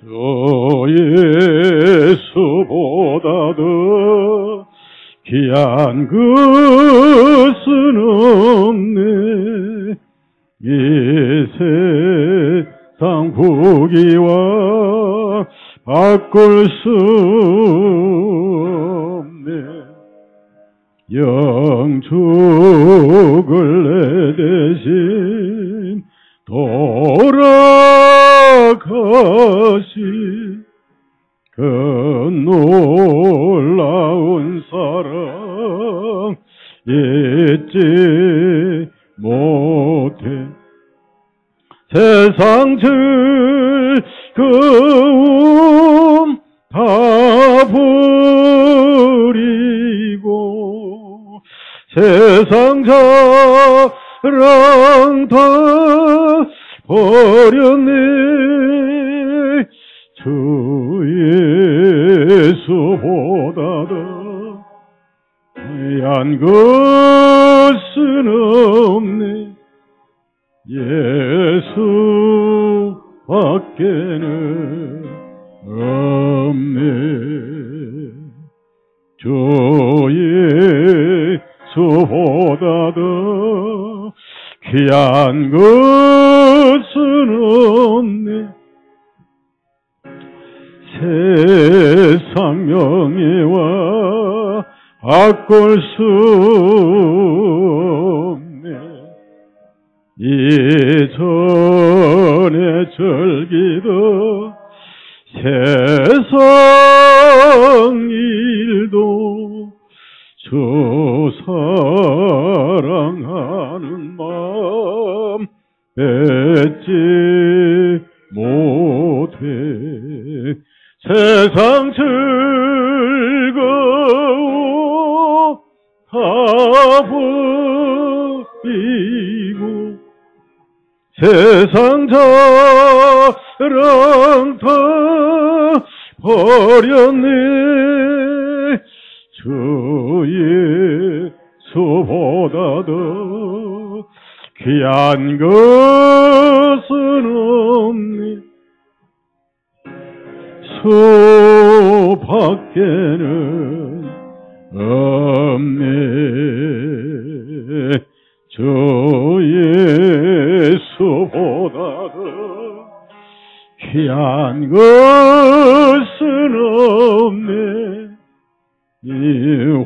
저 예수보다 더 귀한 것은 없네. 이 세상 부귀와 바꿀 수 없네. 영축을 내 대신 돌아가시 그 놀라운 사랑 잊지 못해. 세상 즐거움 다 버리고 세상 자랑 다 버렸네. 주 예수보다 더 귀한 것은 없네. 예수밖에는 없네. 주 예수보다 더 귀한 것은 없네. 세상 명예와 바꿀 수 없네. 이전에 즐기던 세상 일도 주 사랑하는 마음 뺏지 못해. 세상 즐거움 다 버리고 세상 자랑 다 버렸네. 주 예수보다 더 귀한 것은 없네. 수밖에는 없네. 주 예수보다 더 귀한 것은 없네. 유혹과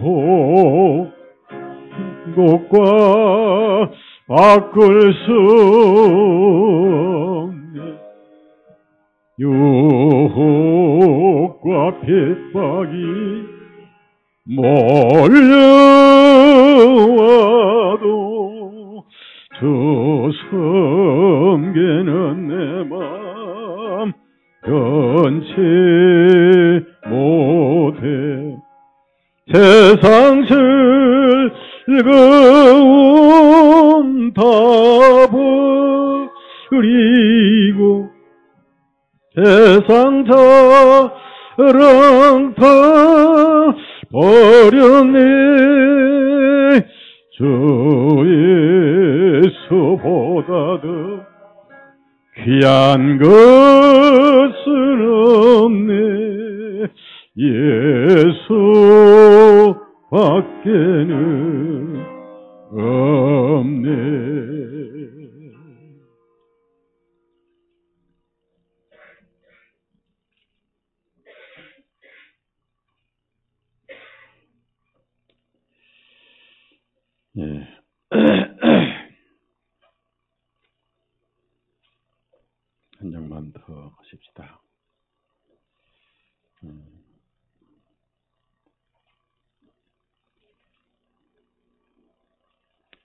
바꿀 수 없네. 유혹과 핍박이 몰려와도 주 섬기는 내 맘 변치 못해. 세상 즐거움 다 버리고 세상 자랑 다 버렸네. 주 예수보다 더 귀한 것은 없네. 예수밖에는 없네. 예. 한 장만 더 하십시다.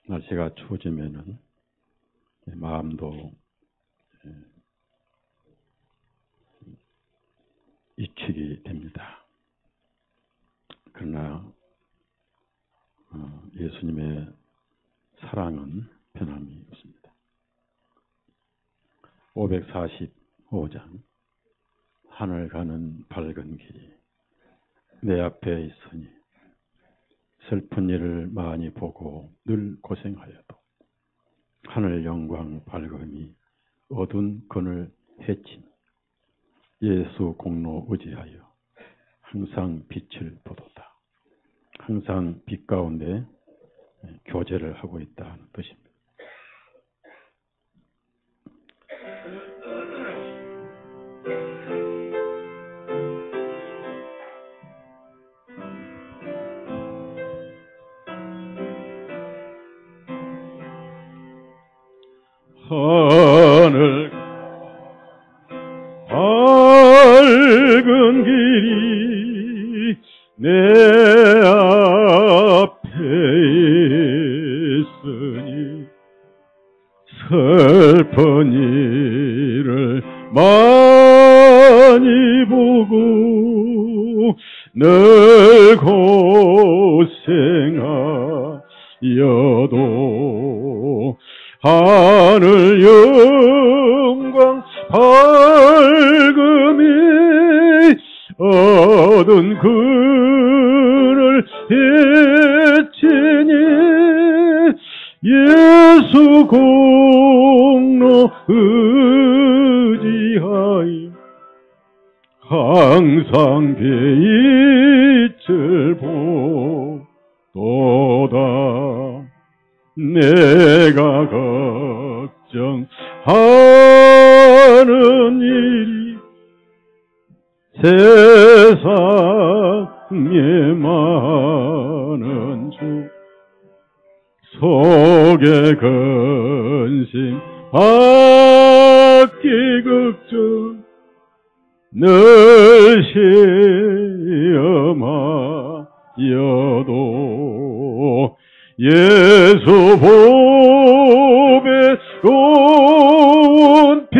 날씨가 추워지면은 마음도 잊히게 됩니다. 그러나 예수님의 사랑은 변함이 없습니다. 545장 하늘 가는 밝은 길이 내 앞에 있으니 슬픈 일을 많이 보고 늘 고생하여도 하늘 영광 밝음이 어두운 그늘 해친 예수 공로 의지하여 항상 빛을 보도다. 항상 빛 가운데 교제를 하고 있다는 뜻입니다. 하늘 밝은 길이 내 앞에 있으니 슬픈 일을 많이 보고 늘 고생하여도 하늘 영광 밝음이 어두운 그를 비치니 예수 공로 의지하여 항상 빛을 보도다. 내가 걱정하는 일이 세상에 많은 주 속에 근심 받기 걱정 늘 시험하여도 예수 보배 온 피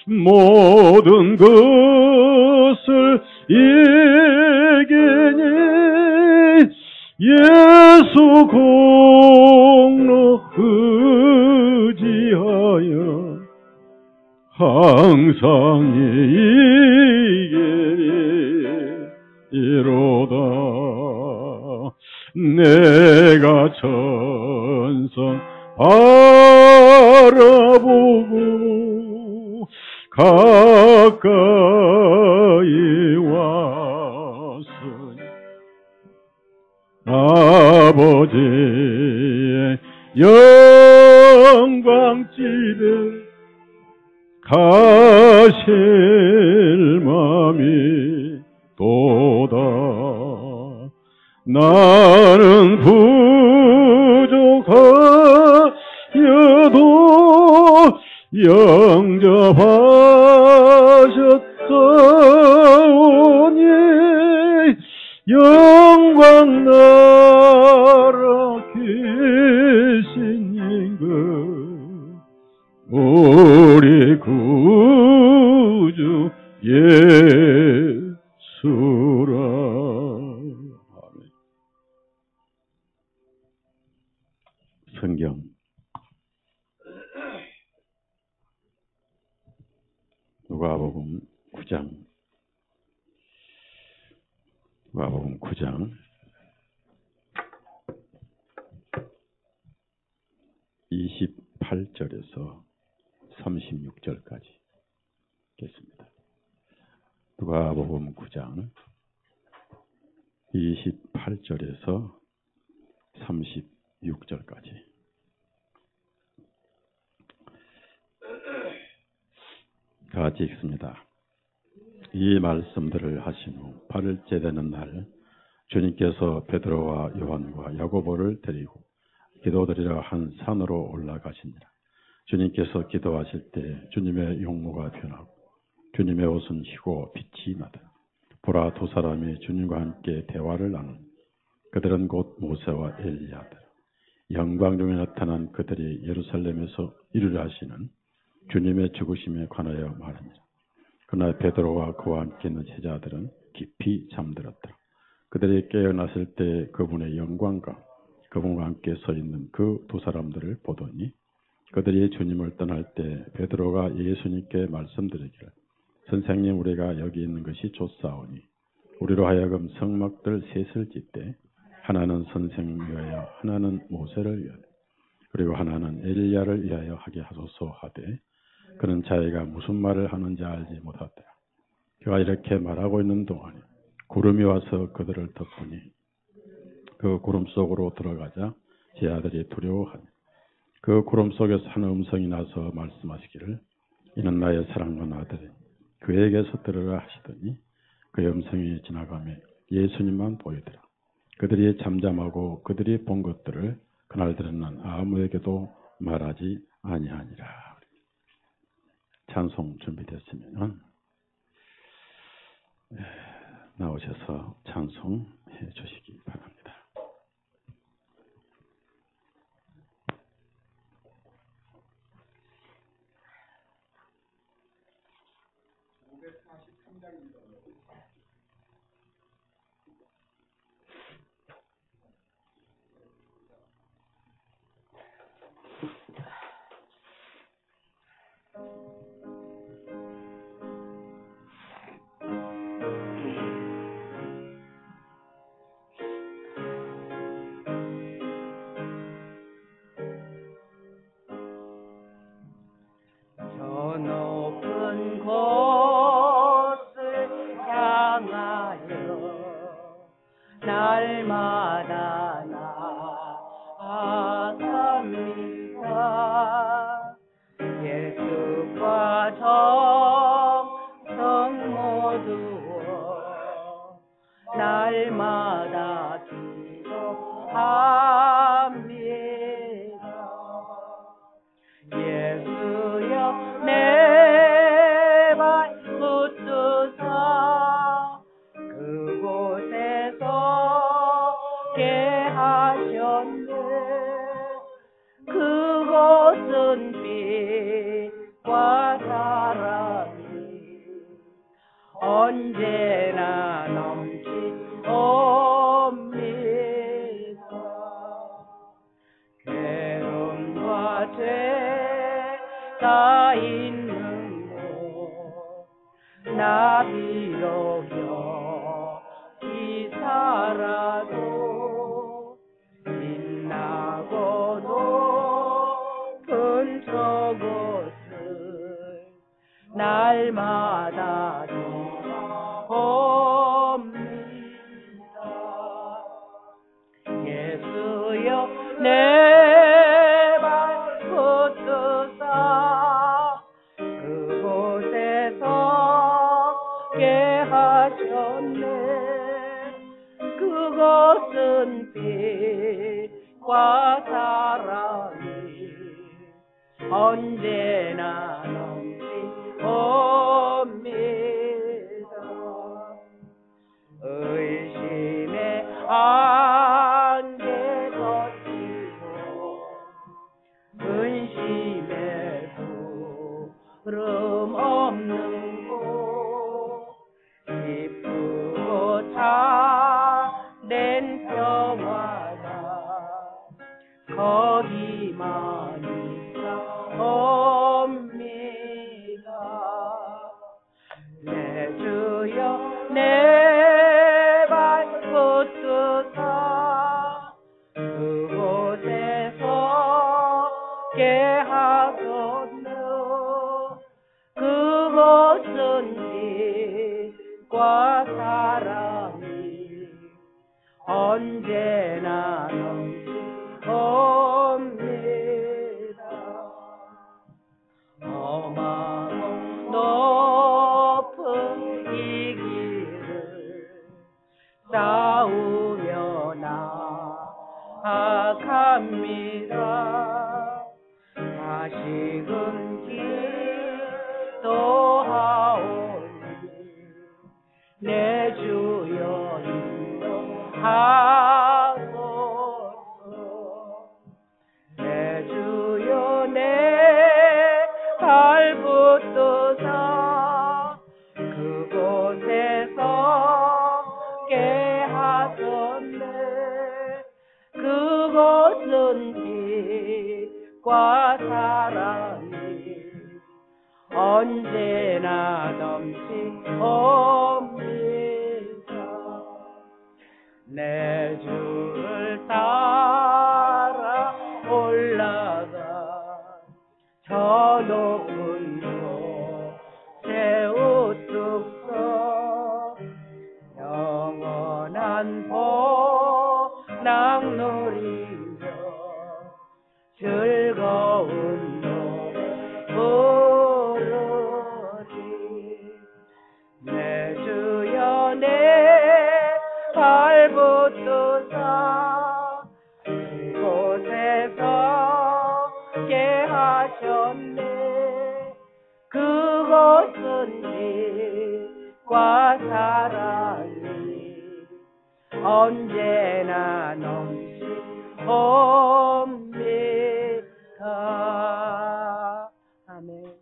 모든 것을 이기니 예수 공로 의지하여 항상 이기리로다. 내가 천성 바라보고 가까이 왔으니 아버지의 영광지대 가실 맘이 도다. 나는 부족하여도 영접하셨사오니 영광 나라 계신 임금 우리 구주 예수라. 성경 누가복음 9장 28절에서 36절까지 읽겠습니다. 누가복음 9장 28절에서 36절까지 다 같이 읽습니다. 이 말씀들을 하신 후 8일째 되는 날 주님께서 베드로와 요한과 야고보를 데리고 기도드리러 한 산으로 올라가시니라. 주님께서 기도하실 때 주님의 용모가 변하고 주님의 옷은 희고 빛이 나더라. 보라, 두 사람이 주님과 함께 대화를 나누니 그들은 곧 모세와 엘리야더라. 영광 중에 나타난 그들이 예루살렘에서 이루려 하시는 주님의 죽으심에 관하여 말하니라. 그날 베드로와 그와 함께 있는 제자들은 깊이 잠들었더라. 그들이 깨어났을 때 그분의 영광과 그분과 함께 서 있는 그 두 사람들을 보더니 그들이 주님을 떠날 때 베드로가 예수님께 말씀드리기를 선생님, 우리가 여기 있는 것이 좋사오니 우리로 하여금 성막들 셋을 짓되 하나는 선생을 위하여 하나는 모세를 위하여 그리고 하나는 엘리야를 위하여 하게 하소서 하되 그는 자기가 무슨 말을 하는지 알지 못하더라. 그가 이렇게 말하고 있는 동안에 구름이 와서 그들을 덮으니 그 구름 속으로 들어가자 제 아들이 두려워하니 그 구름 속에서 한 음성이 나서 말씀하시기를 이는 나의 사랑하는 아들이 그에게서 들으라 하시더니 그 음성이 지나가며 예수님만 보이더라. 그들이 잠잠하고 그들이 본 것들을 그날들은 아무에게도 말하지 아니하니라. 찬송 준비됐으면 나오셔서 찬송해 주시기 바랍니다. 높은 곳을 향하여 날마다 나아갑니다. 예수과 정성 모두어 날마다 기도합니다. 예수여 내 발 붙드사 그곳에서 게 하셨네. 그곳은 빛과 사랑이 언제나 넘치옵니다. 괴로움과 죄가 있는 곳 나비로 여기 살아도 빛나고 높은 저곳을 날마다 봅니다. 예수여 내 발 붙드사 그곳에서 게 하셨네. 그곳은 빛과 사랑이 언제나 넘치옵니다. 의심의 안개 걷히고 근심의 구름 없는 곳 기쁘고 참된 평화가 거기만 있사옵니다. 내 주여 내 발 붙드사 그곳에서 게 하소서. 그곳은 빛과 사랑이 언제나 넘치옵니다. 험하고 높은 이 길을 싸우며 나아갑니다. 다시금 기도하오니 내 주여 인도하소서. 내 주여 내 발 붙드사 그곳에서 게 하셨네. 그곳은 빛과 사랑이 언제나 넘치옵니다. 내 주를 따라 올라가 저 높은 뜻과 사랑이 언제나 넘치옵니다. 아멘.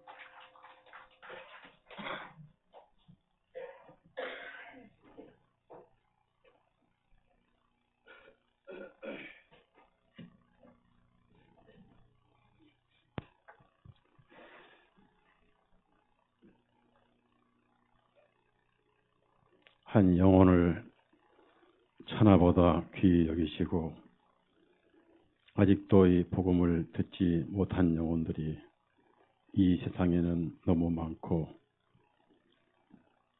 한 영혼을 천하보다 귀히 여기시고 아직도 이 복음을 듣지 못한 영혼들이 이 세상에는 너무 많고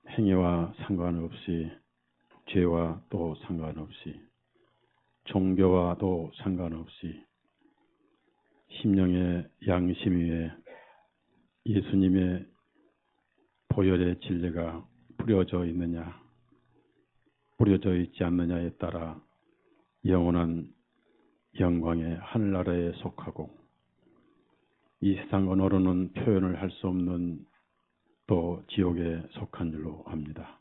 행위와 상관없이 죄와 또 상관없이 종교와도 상관없이 심령의 양심 위에 예수님의 보혈의 진리가 뿌려져 있느냐 뿌려져 있지 않느냐에 따라 영원한 영광의 하늘나라에 속하고 이 세상 언어로는 표현을 할 수 없는 또 지옥에 속한 줄로 압니다.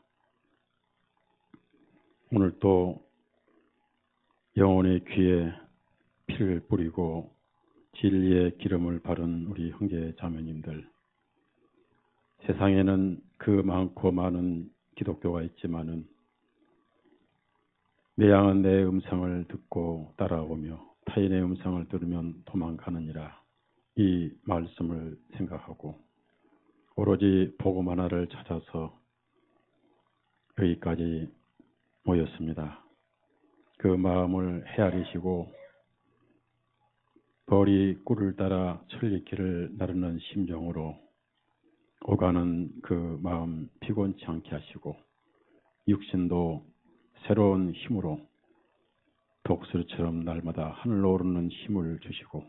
오늘 또 영혼의 귀에 피를 뿌리고 진리의 기름을 바른 우리 형제 자매님들, 세상에는 그 많고 많은 기독교가 있지만은 내 양은 내 음성을 듣고 따라오며 타인의 음성을 들으면 도망가느니라, 이 말씀을 생각하고 오로지 복음 하나를 찾아서 여기까지 모였습니다. 그 마음을 헤아리시고 벌이 꿀을 따라 천리길을 나르는 심정으로 오가는 그 마음 피곤치 않게 하시고 육신도 새로운 힘으로 독수리처럼 날마다 하늘로 오르는 힘을 주시고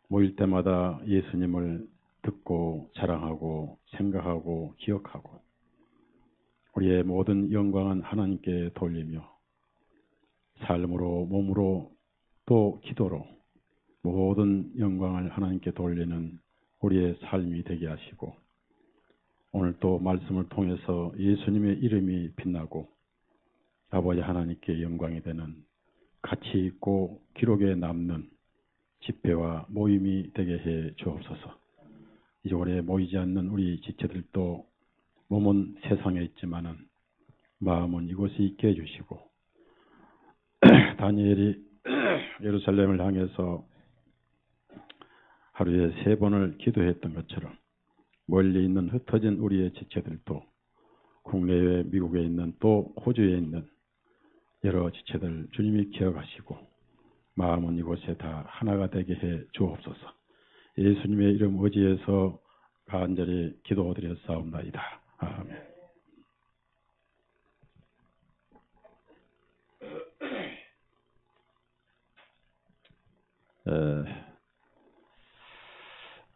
모일 때마다 예수님을 듣고 자랑하고 생각하고 기억하고 우리의 모든 영광은 하나님께 돌리며 삶으로 몸으로 또 기도로 모든 영광을 하나님께 돌리는 우리의 삶이 되게 하시고 오늘 또 말씀을 통해서 예수님의 이름이 빛나고 아버지 하나님께 영광이 되는 가치 있고 기록에 남는 집회와 모임이 되게 해 주옵소서. 이 오래 모이지 않는 우리 지체들도 몸은 세상에 있지만은 마음은 이곳에 있게 해주시고 다니엘이 예루살렘을 향해서 하루에 3번을 기도했던 것처럼 멀리 있는 흩어진 우리의 지체들도 국내외 미국에 있는 또 호주에 있는 여러 지체들 주님이 기억하시고 마음은 이곳에 다 하나가 되게 해 주옵소서. 예수님의 이름 의지해서 간절히 기도드렸사옵나이다. 아멘.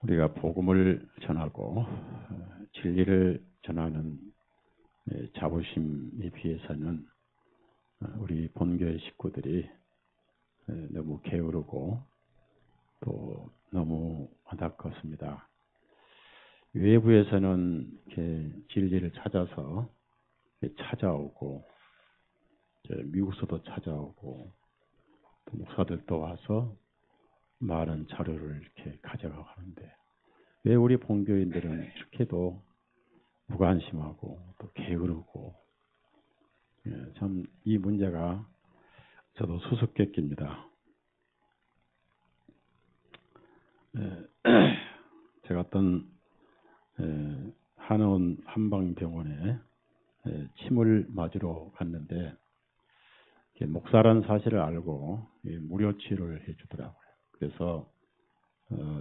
우리가 복음을 전하고 진리를 전하는 자부심에 비해서는 우리 본교회 식구들이 너무 게으르고 또 너무 안타깝습니다. 외부에서는 이렇게 진리를 찾아서 찾아오고 미국서도 찾아오고 또 목사들도 와서 많은 자료를 이렇게 가져가고 하는데 왜 우리 본교인들은 이렇게도 무관심하고 또 게으르고 참 이 문제가 저도 수수께끼입니다. 제가 어떤 한의원 한방병원에 침을 맞으러 갔는데 목사라는 사실을 알고 무료 치료를 해주더라고요. 그래서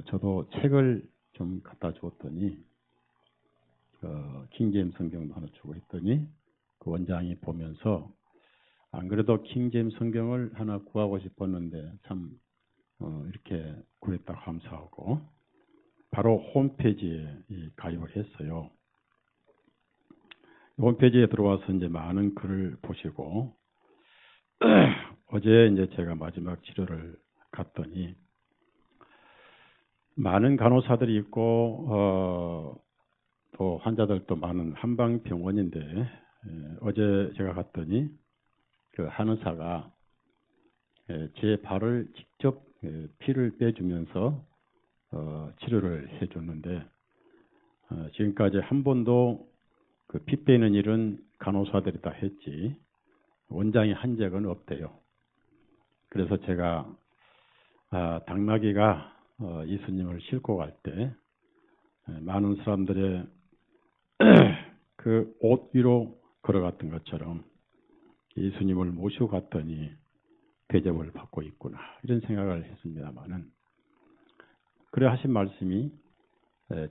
저도 책을 좀 갖다 주었더니 킹제임스 성경도 하나 주고 했더니 그 원장이 보면서 안 그래도 킹제임스 성경을 하나 구하고 싶었는데 참 이렇게 구했다 감사하고 바로 홈페이지에 가입을 했어요. 홈페이지에 들어와서 이제 많은 글을 보시고 어제 이제 제가 마지막 치료를 갔더니 많은 간호사들이 있고 또 환자들도 많은 한방병원인데 어제 제가 갔더니 그 한의사가 제 발을 직접 피를 빼주면서 치료를 해줬는데 지금까지 한 번도 그 피 빼는 일은 간호사들이 다 했지 원장이 한 적은 없대요. 그래서 제가 당나귀가 예수님을 싣고 갈 때 많은 사람들의 그 옷 위로 걸어갔던 것처럼 예수님을 모시고 갔더니 대접을 받고 있구나 이런 생각을 했습니다만은 그래 하신 말씀이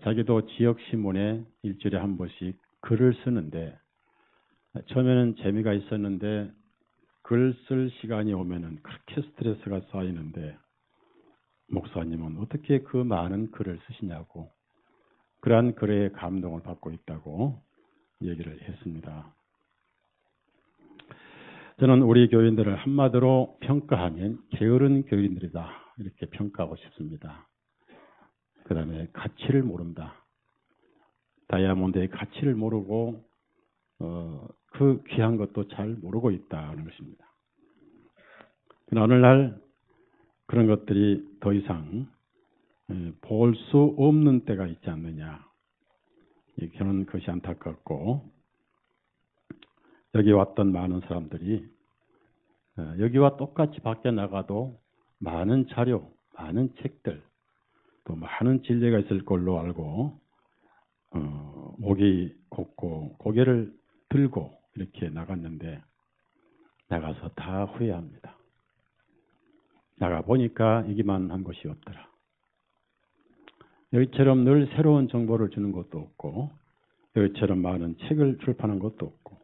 자기도 지역신문에 일주일에 한 번씩 글을 쓰는데 처음에는 재미가 있었는데 글 쓸 시간이 오면은 그렇게 스트레스가 쌓이는데 목사님은 어떻게 그 많은 글을 쓰시냐고 그러한 글에 감동을 받고 있다고 얘기를 했습니다. 저는 우리 교인들을 한마디로 평가하면 게으른 교인들이다 이렇게 평가하고 싶습니다. 그 다음에 가치를 모른다. 다이아몬드의 가치를 모르고 그 귀한 것도 잘 모르고 있다는 것입니다. 그러나 오늘날 그런 것들이 더 이상 볼 수 없는 때가 있지 않느냐. 저는 그것이 안타깝고 여기 왔던 많은 사람들이 여기와 똑같이 밖에 나가도 많은 자료, 많은 책들, 또 많은 진리가 있을 걸로 알고 목이 곧고 고개를 들고 이렇게 나갔는데 나가서 다 후회합니다. 나가보니까 이기만 한 것이 없더라. 여기처럼 늘 새로운 정보를 주는 것도 없고 여기처럼 많은 책을 출판한 것도 없고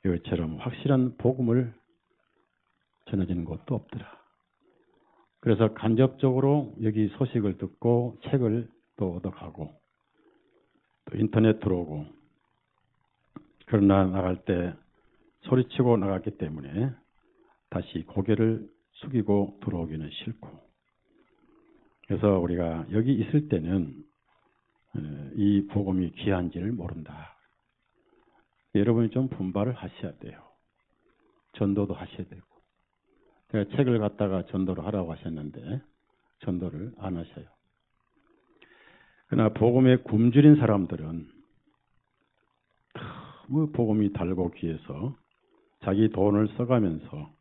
여기처럼 확실한 복음을 전해지는 것도 없더라. 그래서 간접적으로 여기 소식을 듣고 책을 또 얻어가고 또 인터넷 들어오고 그러나 나갈 때 소리치고 나갔기 때문에 다시 고개를 숙이고 들어오기는 싫고 그래서 우리가 여기 있을 때는 이 복음이 귀한지를 모른다. 여러분이 좀 분발을 하셔야 돼요. 전도도 하셔야 되고 제가 책을 갖다가 전도를 하라고 하셨는데 전도를 안 하셔요. 그러나 복음에 굶주린 사람들은 너무 복음이 달고 귀해서 자기 돈을 써가면서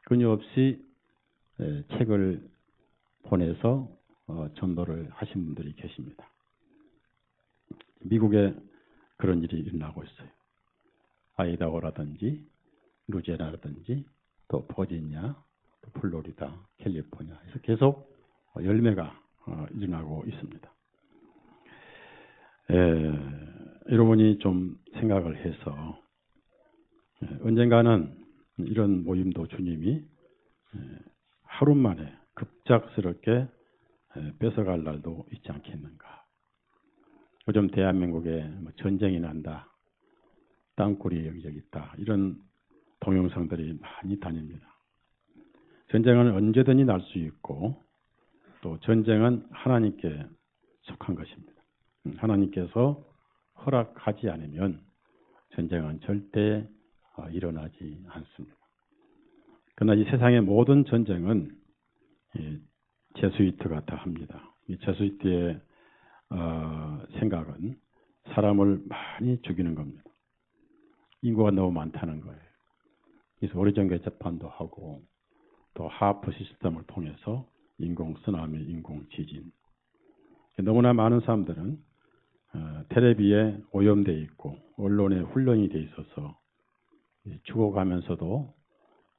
끊임없이 책을 보내서 전도를 하신 분들이 계십니다. 미국에 그런 일이 일어나고 있어요. 아이다호라든지 루지애나라든지 또 버지니아, 또 플로리다, 캘리포니아 해서 계속 열매가 일어나고 있습니다. 여러분이 좀 생각을 해서 언젠가는 이런 모임도 주님이 하루 만에 급작스럽게 뺏어갈 날도 있지 않겠는가. 요즘 대한민국에 전쟁이 난다. 땅굴이 여기저기 있다. 이런 동영상들이 많이 다닙니다. 전쟁은 언제든지 날 수 있고 또 전쟁은 하나님께 속한 것입니다. 하나님께서 허락하지 않으면 전쟁은 절대 일어나지 않습니다. 그러나 이 세상의 모든 전쟁은 제수이트가 다 합니다. 이 제수이트의 생각은 사람을 많이 죽이는 겁니다. 인구가 너무 많다는 거예요. 그래서 오리정계 재판도 하고 또 하프 시스템을 통해서 인공 쓰나미, 인공 지진. 너무나 많은 사람들은 텔레비에 오염되어 있고 언론에 훈련이 되어 있어서 죽어가면서도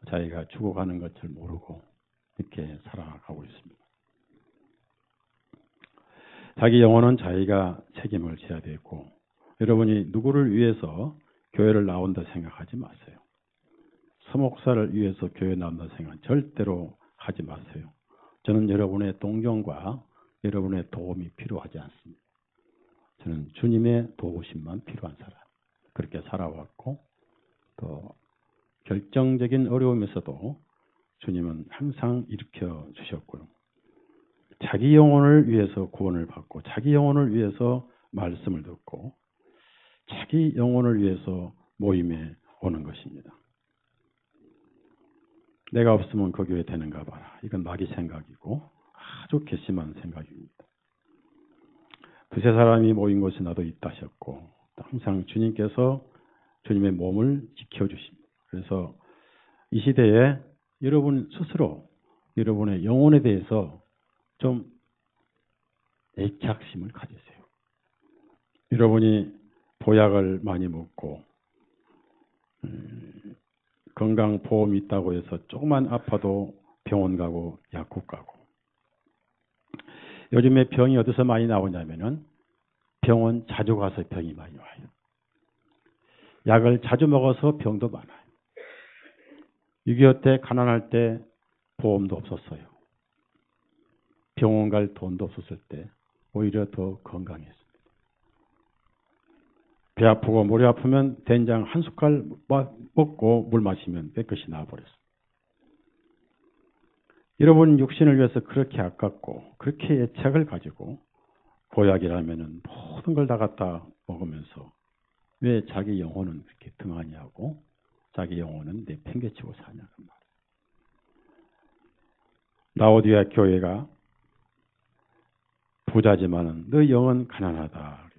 자기가 죽어가는 것을 모르고 이렇게 살아가고 있습니다. 자기 영혼은 자기가 책임을 져야 되고 여러분이 누구를 위해서 교회를 나온다 생각하지 마세요. 서목사를 위해서 교회 나온다 생각 절대로 하지 마세요. 저는 여러분의 동경과 여러분의 도움이 필요하지 않습니다. 저는 주님의 도우심만 필요한 사람. 그렇게 살아왔고 또 결정적인 어려움에서도 주님은 항상 일으켜 주셨고요. 자기 영혼을 위해서 구원을 받고 자기 영혼을 위해서 말씀을 듣고 자기 영혼을 위해서 모임에 오는 것입니다. 내가 없으면 그 교회 되는가 봐라. 이건 마귀 생각이고 아주 괘씸한 생각입니다. 두세 사람이 모인 곳에 나도 있다 하셨고 항상 주님께서 주님의 몸을 지켜주십니다. 그래서 이 시대에 여러분 스스로 여러분의 영혼에 대해서 좀 애착심을 가지세요. 여러분이 보약을 많이 먹고 건강보험이 있다고 해서 조금만 아파도 병원 가고 약국 가고 요즘에 병이 어디서 많이 나오냐면은 병원 자주 가서 병이 많이 와요. 약을 자주 먹어서 병도 많아요. 6.25 때 가난할 때 보험도 없었어요. 병원 갈 돈도 없었을 때 오히려 더 건강했습니다. 배 아프고 머리 아프면 된장 한 숟갈 먹고 물 마시면 깨끗이 나아버렸어요. 여러분 육신을 위해서 그렇게 아깝고 그렇게 애착을 가지고 보약이라면은 모든 걸 다 갖다 먹으면서 왜 자기 영혼은 그렇게 등하냐고 자기 영혼은 내팽개치고 사냐 그 말. 라오디아 교회가 부자지만은 너 영은 가난하다.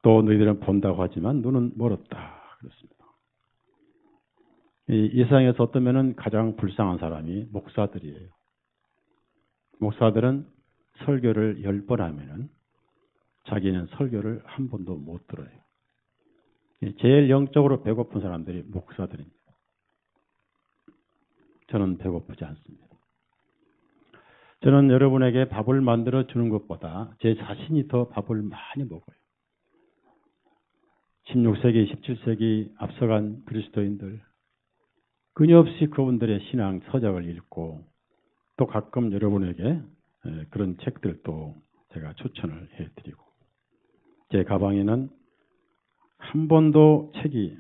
또 너희들은 본다고 하지만 눈은 멀었다. 그렇습니다. 이 세상에서 어떠면은 가장 불쌍한 사람이 목사들이에요. 목사들은 설교를 10번 하면은 자기는 설교를 한 번도 못 들어요. 제일 영적으로 배고픈 사람들이 목사들입니다. 저는 배고프지 않습니다. 저는 여러분에게 밥을 만들어 주는 것보다 제 자신이 더 밥을 많이 먹어요. 16세기, 17세기 앞서간 그리스도인들 끊임없이 그분들의 신앙 서적을 읽고 또 가끔 여러분에게 그런 책들도 제가 추천을 해드리고 제 가방에는 한 번도 책이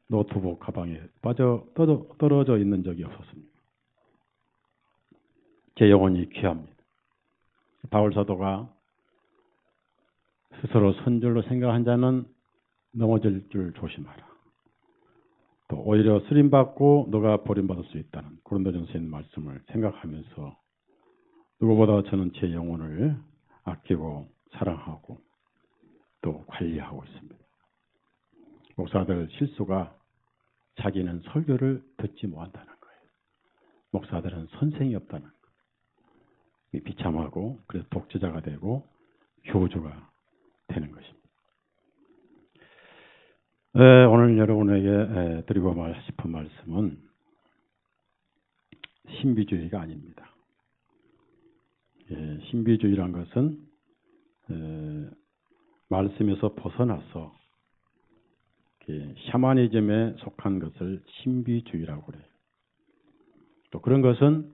노트북 가방에 떨어져 있는 적이 없었습니다. 제 영혼이 귀합니다. 바울 사도가 스스로 선줄로 생각한 자는 넘어질 줄 조심하라. 또 오히려 쓰림받고 너가 버림받을 수 있다는 고린도전서에 있는 말씀을 생각하면서 누구보다 저는 제 영혼을 아끼고 사랑하고 또 관리하고 있습니다. 목사들 실수가 자기는 설교를 듣지 못한다는 거예요. 목사들은 선생이 없다는 거예요. 비참하고 그래서 독재자가 되고 교주가 되는 것입니다. 오늘 여러분에게 드리고 싶은 말씀은 신비주의가 아닙니다. 신비주의란 것은 말씀에서 벗어나서 샤머니즘에 속한 것을 신비주의라고 그래요. 또 그런 것은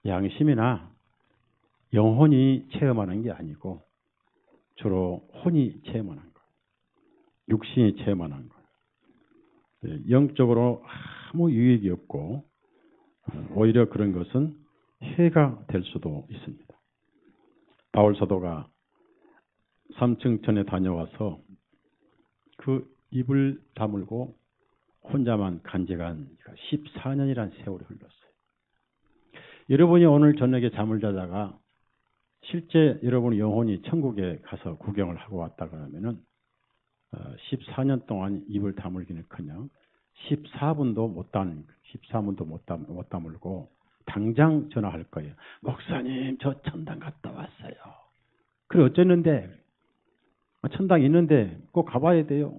양심이나 영혼이 체험하는 게 아니고 주로 혼이 체험하는 거예요. 육신이 체험하는 거예요. 영적으로 아무 유익이 없고 오히려 그런 것은 해가 될 수도 있습니다. 바울 사도가 삼층천에 다녀와서 그 입을 다물고 혼자만 간직한 14년이라는 세월이 흘렀어요. 여러분이 오늘 저녁에 잠을 자다가 실제 여러분의 영혼이 천국에 가서 구경을 하고 왔다 그러면은 14년 동안 입을 다물기는커녕 14분도 못 다물고 당장 전화할 거예요. 목사님, 저 천당 갔다 왔어요. 그래 어쨌는데 천당 있는데 꼭 가봐야 돼요.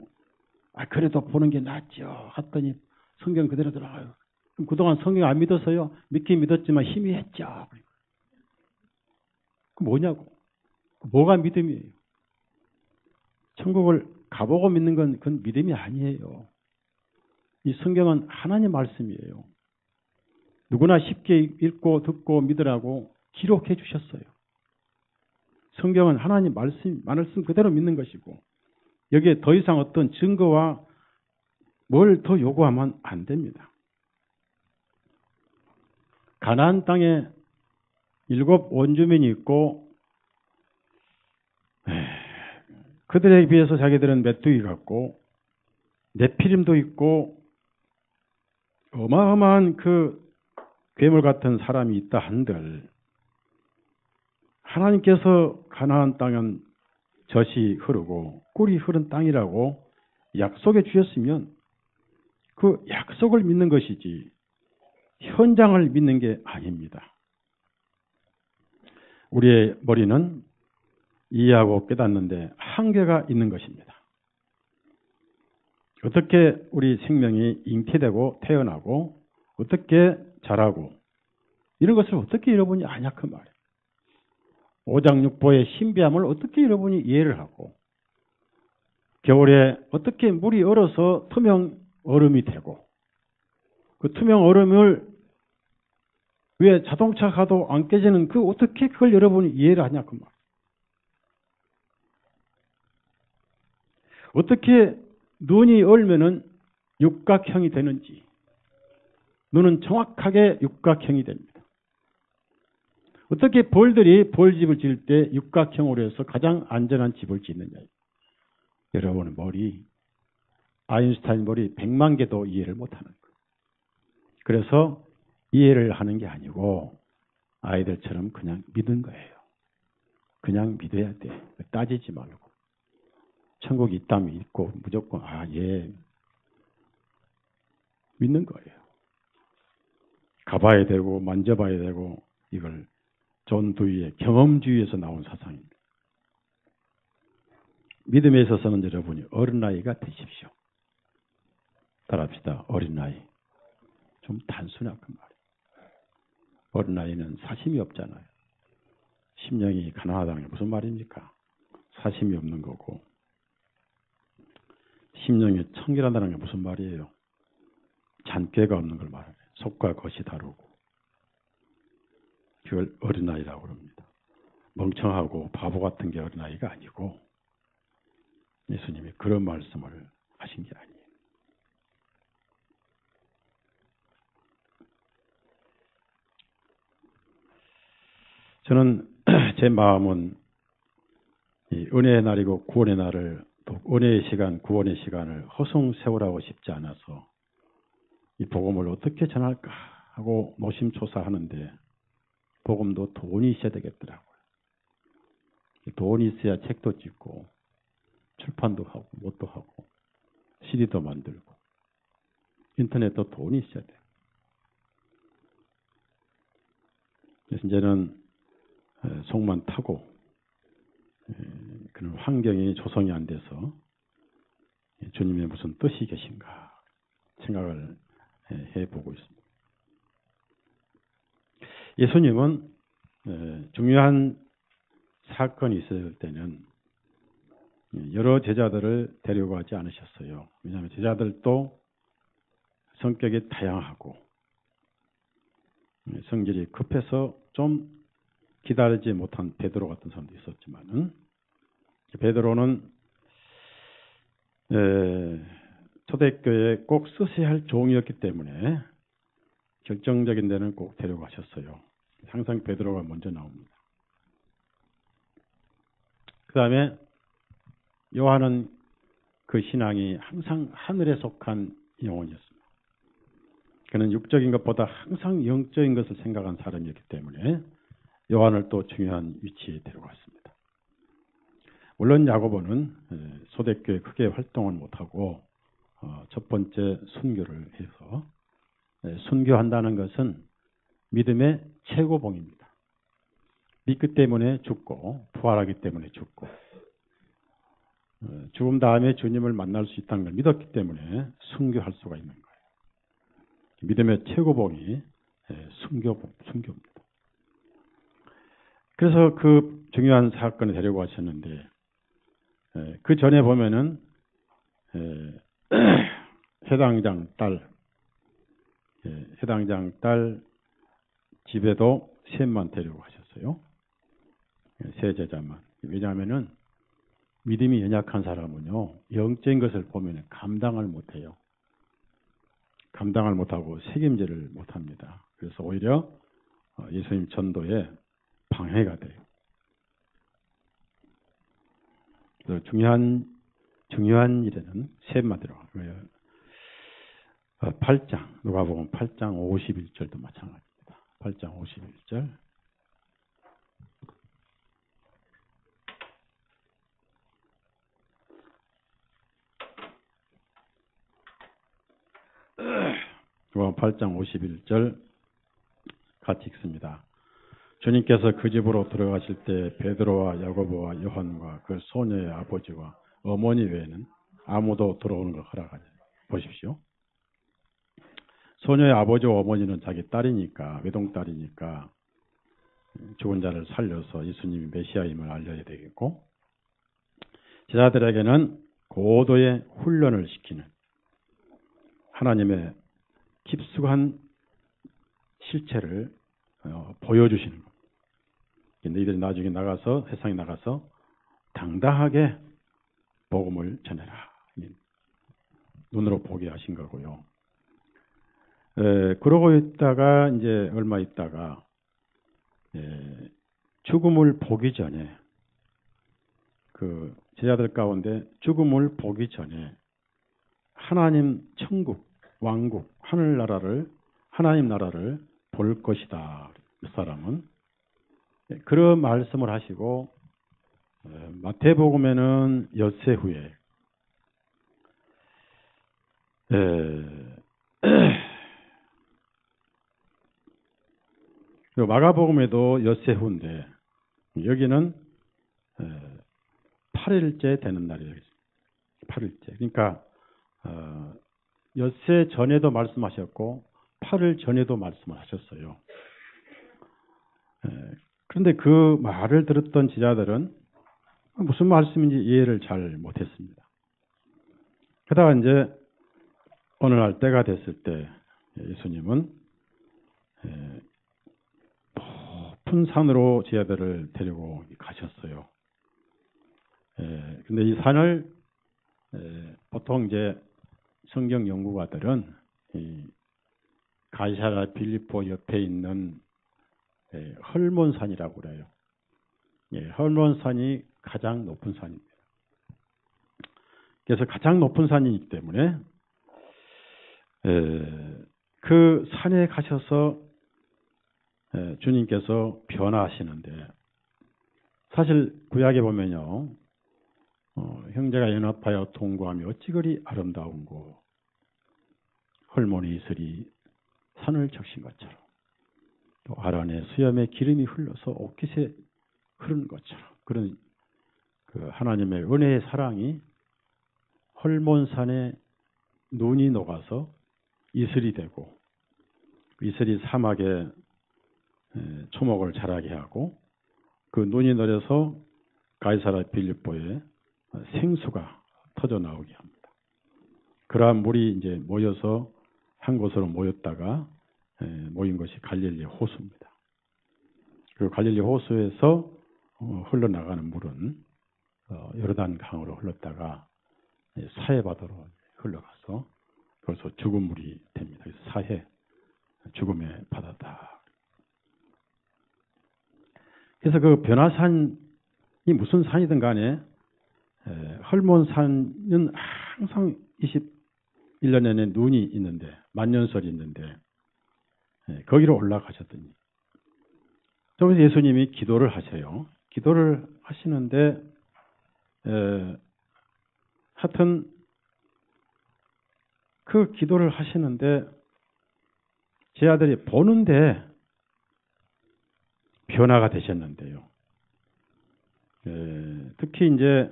그래도 보는 게 낫죠. 했더니 성경 그대로 들어가요. 그럼 그동안 성경 안 믿었어요? 믿긴 믿었지만 희미했죠. 그 뭐냐고. 뭐가 믿음이에요? 천국을 가보고 믿는 건 그건 믿음이 아니에요. 이 성경은 하나님 말씀이에요. 누구나 쉽게 읽고 듣고 믿으라고 기록해 주셨어요. 성경은 하나님 말씀 그대로 믿는 것이고 여기에 더 이상 어떤 증거와 뭘 더 요구하면 안 됩니다. 가나안 땅에 7 원주민이 있고 그들에 비해서 자기들은 메뚜기 같고 네피림도 있고 어마어마한 그 괴물 같은 사람이 있다 한들 하나님께서 가나안 땅은 젖이 흐르고 꿀이 흐른 땅이라고 약속해 주셨으면 그 약속을 믿는 것이지 현장을 믿는 게 아닙니다. 우리의 머리는 이해하고 깨닫는데 한계가 있는 것입니다. 어떻게 우리 생명이 잉태되고 태어나고 어떻게 자라고 이런 것을 어떻게 여러분이 아냐 그 말이에요. 오장육부의 신비함을 어떻게 여러분이 이해를 하고 겨울에 어떻게 물이 얼어서 투명 얼음이 되고 그 투명 얼음을 왜 자동차 가도 안 깨지는 그 어떻게 그걸 여러분이 이해를 하냐 그 말이에요. 어떻게 눈이 얼면은 육각형이 되는지 눈은 정확하게 육각형이 됩니다. 어떻게 벌들이 벌집을 지을 때 육각형으로 해서 가장 안전한 집을 짓느냐. 여러분의 머리, 아인슈타인 머리 100만 개도 이해를 못하는 거예요. 그래서 이해를 하는 게 아니고 아이들처럼 그냥 믿는 거예요. 그냥 믿어야 돼. 따지지 말고. 천국이 있다면 있고 무조건 예 믿는 거예요. 가봐야 되고 만져봐야 되고 이걸 존 두이의 경험주의에서 나온 사상입니다. 믿음에 있어서는 여러분이 어린아이가 되십시오. 따라합시다. 어린아이. 좀 단순한 그 말이에요. 어린아이는 사심이 없잖아요. 심령이 가난하다는 게 무슨 말입니까? 사심이 없는 거고 심령이 청결하다는 게 무슨 말이에요? 잔꾀가 없는 걸 말하네. 속과 겉이 다르고 그걸 어린아이라고 그럽니다. 멍청하고 바보 같은 게 어린아이가 아니고 예수님이 그런 말씀을 하신 게 아니에요. 저는 제 마음은 이 은혜의 날이고 구원의 날을 또 은혜의 시간, 구원의 시간을 허송세월하고 싶지 않아서 이 복음을 어떻게 전할까 하고 노심초사하는데 복음도 돈이 있어야 되겠더라고요. 돈이 있어야 책도 찍고 출판도 하고 뭣도 하고 CD도 만들고 인터넷도 돈이 있어야 돼요. 그래서 이제는 속만 타고 그런 환경이 조성이 안 돼서 주님의 무슨 뜻이 계신가 생각을 해보고 있습니다. 예수님은 중요한 사건이 있을 때는 여러 제자들을 데려가지 않으셨어요. 왜냐하면 제자들도 성격이 다양하고 성질이 급해서 좀 기다리지 못한 베드로 같은 사람도 있었지만 베드로는 초대교회에 꼭 쓰셔야 할 종이었기 때문에 결정적인 데는 꼭 데려가셨어요. 항상 베드로가 먼저 나옵니다. 그 다음에 요한은 그 신앙이 항상 하늘에 속한 영혼이었습니다. 그는 육적인 것보다 항상 영적인 것을 생각한 사람이었기 때문에 요한을 또 중요한 위치에 데려갔습니다. 물론 야고보는 소대교회 크게 활동을 못하고 첫 번째 순교를 해서 순교한다는 것은 믿음의 최고봉입니다. 믿기 때문에 죽고 부활하기 때문에 죽고 죽음 다음에 주님을 만날 수 있다는 걸 믿었기 때문에 순교할 수가 있는 거예요. 믿음의 최고봉이 순교입니다. 그래서 그 중요한 사건을 데리고 가셨는데 그 전에 보면은 해당장 딸 집에도 셋만 데리고 가셨어요. 세 제자만. 왜냐하면은 믿음이 연약한 사람은요 영적인 것을 보면 감당을 못해요. 감당을 못하고 책임지를 못합니다. 그래서 오히려 예수님 전도에 방해가 돼요. 중요한 일에는 셈만 들어가고요. 8장, 누가복음 8장 51절도 마찬가지입니다. 8장 51절. 누가복음 8장 51절 같이 읽습니다. 주님께서 그 집으로 들어가실 때 베드로와 야고보와 요한과 그 소녀의 아버지와 어머니 외에는 아무도 들어오는 걸 허락하지. 보십시오. 소녀의 아버지와 어머니는 자기 딸이니까, 외동딸이니까 죽은 자를 살려서 예수님이 메시아임을 알려야 되겠고, 제자들에게는 고도의 훈련을 시키는 하나님의 깊숙한 실체를 보여주시는 겁니다. 너희들이 나중에 나가서, 세상에 나가서 당당하게 복음을 전해라. 눈으로 보게 하신 거고요. 그러고 있다가 이제 얼마 있다가 죽음을 보기 전에 그 제자들 가운데 죽음을 보기 전에 하나님 천국, 왕국, 하늘나라를 하나님 나라를 볼 것이다. 이 사람은 그런 말씀을 하시고 마태복음에는 엿새 후에 마가복음에도 엿새 후인데 여기는 8일째 되는 날이에요. 8일째. 그러니까 엿새 전에도 말씀하셨고 8일 전에도 말씀을 하셨어요. 그런데 그 말을 들었던 제자들은 무슨 말씀인지 이해를 잘 못했습니다. 그러다가 이제 어느 날 때가 됐을 때 예수님은 높은 산으로 제자들을 데리고 가셨어요. 근데 이 산을 보통 이제 성경 연구가들은 가이사랴 빌립보 옆에 있는 헐몬산이라고 그래요. 헐몬산이 가장 높은 산입니다. 그래서 가장 높은 산이기 때문에 그 산에 가셔서 주님께서 변화하시는데 사실 구약에 보면요. 형제가 연합하여 동거하며 어찌 그리 아름다운고 헐몬의 이슬이 산을 적신 것처럼 또 아란에 수염에 기름이 흘러서 옷깃에 흐르는 것처럼 그런 그 하나님의 은혜의 사랑이 헐몬산에 눈이 녹아서 이슬이 되고 이슬이 사막에 초목을 자라게 하고 그 눈이 내려서 가이사랴 빌립보에 생수가 터져 나오게 합니다. 그러한 물이 이제 모여서 한 곳으로 모였다가 모인 것이 갈릴리 호수입니다. 그 갈릴리 호수에서 흘러나가는 물은 요르단 강으로 흘렀다가 사해 흘러가서 거기서 죽은 물이 됩니다. 그래서 사해, 죽음의 바다다. 그래서 그 변화산이 무슨 산이든 간에 헐몬산은 항상 21년 내내 눈이 있는데 만년설이 있는데 거기로 올라가셨더니 저기서 예수님이 기도를 하세요. 기도를 하시는데 하여튼 그 기도를 하시는데 제 아들이 보는데 변화가 되셨는데요. 특히 이제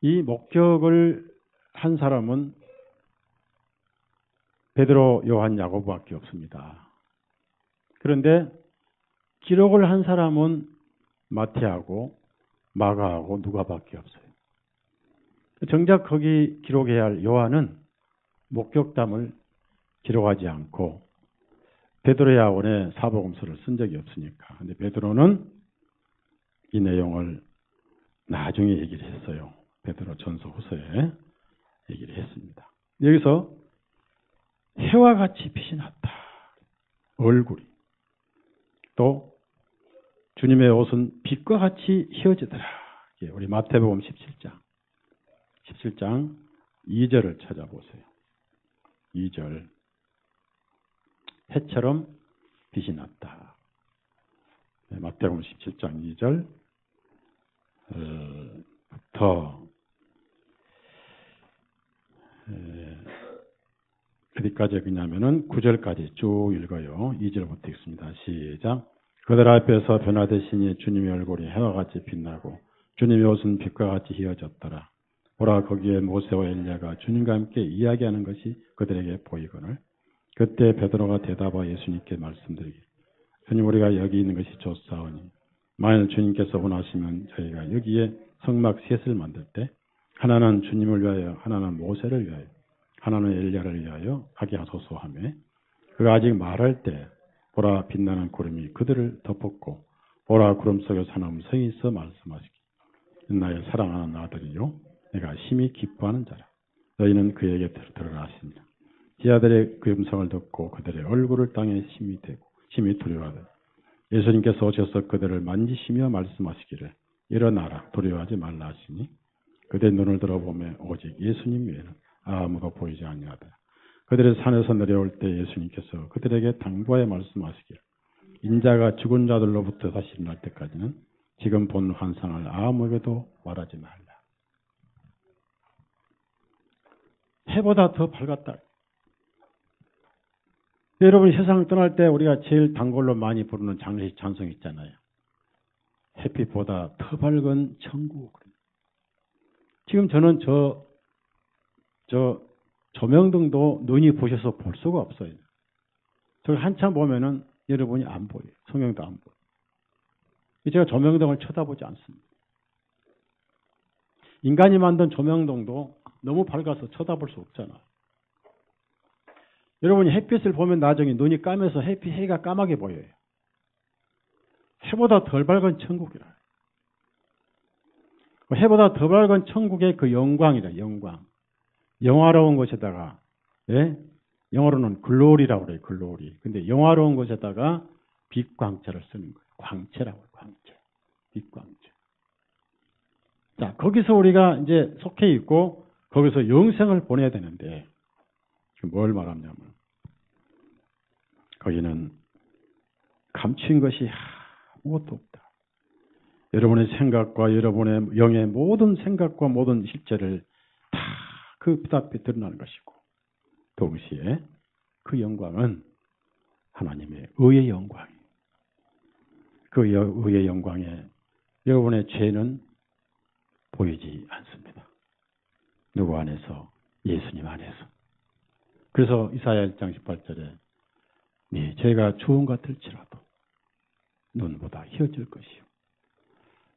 이 목격을 한 사람은 베드로, 요한, 야고보밖에 없습니다. 그런데 기록을 한 사람은 마태하고 마가하고 누가밖에 없어요. 정작 거기 기록해야 할 요한은 목격담을 기록하지 않고 베드로 야고보의 사복음서를 쓴 적이 없으니까. 근데 베드로는 이 내용을 나중에 얘기를 했어요. 베드로 전서 후서에 얘기를 했습니다. 여기서 해와 같이 빛이 났다. 얼굴이. 또 주님의 옷은 빛과 같이 휘어지더라. 우리 마태복음 17장 2절을 찾아보세요. 2절. 해처럼 빛이 났다. 마태복음 17장 2절 부터 어디까지 읽냐면은 9절까지 쭉 읽어요. 2절부터 읽습니다. 시작. 그들 앞에서 변화되시니 주님의 얼굴이 해와 같이 빛나고 주님의 옷은 빛과 같이 휘어졌더라. 보라, 거기에 모세와 엘리야가 주님과 함께 이야기하는 것이 그들에게 보이거늘. 그때 베드로가 대답하여 예수님께 말씀드리기, 주님, 우리가 여기 있는 것이 좋사오니 만일 주님께서 원하시면 저희가 여기에 성막 셋을 만들 때 하나는 주님을 위하여, 하나는 모세를 위하여, 하나는 엘리야를 위하여 하게 하소서 하며, 그가 아직 말할 때 보라, 빛나는 구름이 그들을 덮었고 보라, 구름 속에서 하나님 성이 있어 말씀하시기, 나의 사랑하는 아들이요 내가 심히 기뻐하는 자라. 너희는 그에게 들으라 하시니라. 지하들의 그 음성을 듣고 그들의 얼굴을 땅에 심히 두려워하더라. 예수님께서 오셔서 그들을 만지시며 말씀하시기를, 일어나라, 두려워하지 말라 하시니 그들의 눈을 들어보며 오직 예수님 외에는 아무도 보이지 아니하더라. 그들의 산에서 내려올 때 예수님께서 그들에게 당부하여 말씀하시기를, 인자가 죽은 자들로부터 다시 일어날 때까지는 지금 본 환상을 아무에게도 말하지 말라. 해보다 더 밝았다. 여러분, 세상을 떠날 때 우리가 제일 단골로 많이 부르는 장례식 찬송 있잖아요. 햇빛보다 더 밝은 천국. 지금 저는 저 조명등도 눈이 부셔서 볼 수가 없어요. 저기 한참 보면은 여러분이 안 보여요. 성경도 안 보여요. 제가 조명등을 쳐다보지 않습니다. 인간이 만든 조명등도 너무 밝아서 쳐다볼 수 없잖아요. 여러분이 햇빛을 보면 나중에 눈이 까면서 해가 까맣게 보여요. 해보다 덜 밝은 천국이라. 해보다 더 밝은 천국의 그 영광이라, 영광. 영화로운 곳에다가, 예? 영어로는 글로리라고 그래요, 글로리. 근데 영화로운 곳에다가 빛광채를 쓰는 거예요. 광채라고 해요, 광채. 빛광채. 자, 거기서 우리가 이제 속해 있고, 거기서 영생을 보내야 되는데, 뭘 말하냐면, 거기는 감추인 것이 아무것도 없다. 여러분의 생각과 여러분의 영의 모든 생각과 모든 실제를 다 그 빛 앞에 드러나는 것이고, 동시에 그 영광은 하나님의 의의 영광이에요. 그 의의 영광에 여러분의 죄는 보이지 않습니다. 누구 안에서? 예수님 안에서. 그래서 이사야 1장 18절에 네 죄가 주홍 같을지라도 눈보다 휘어질 것이요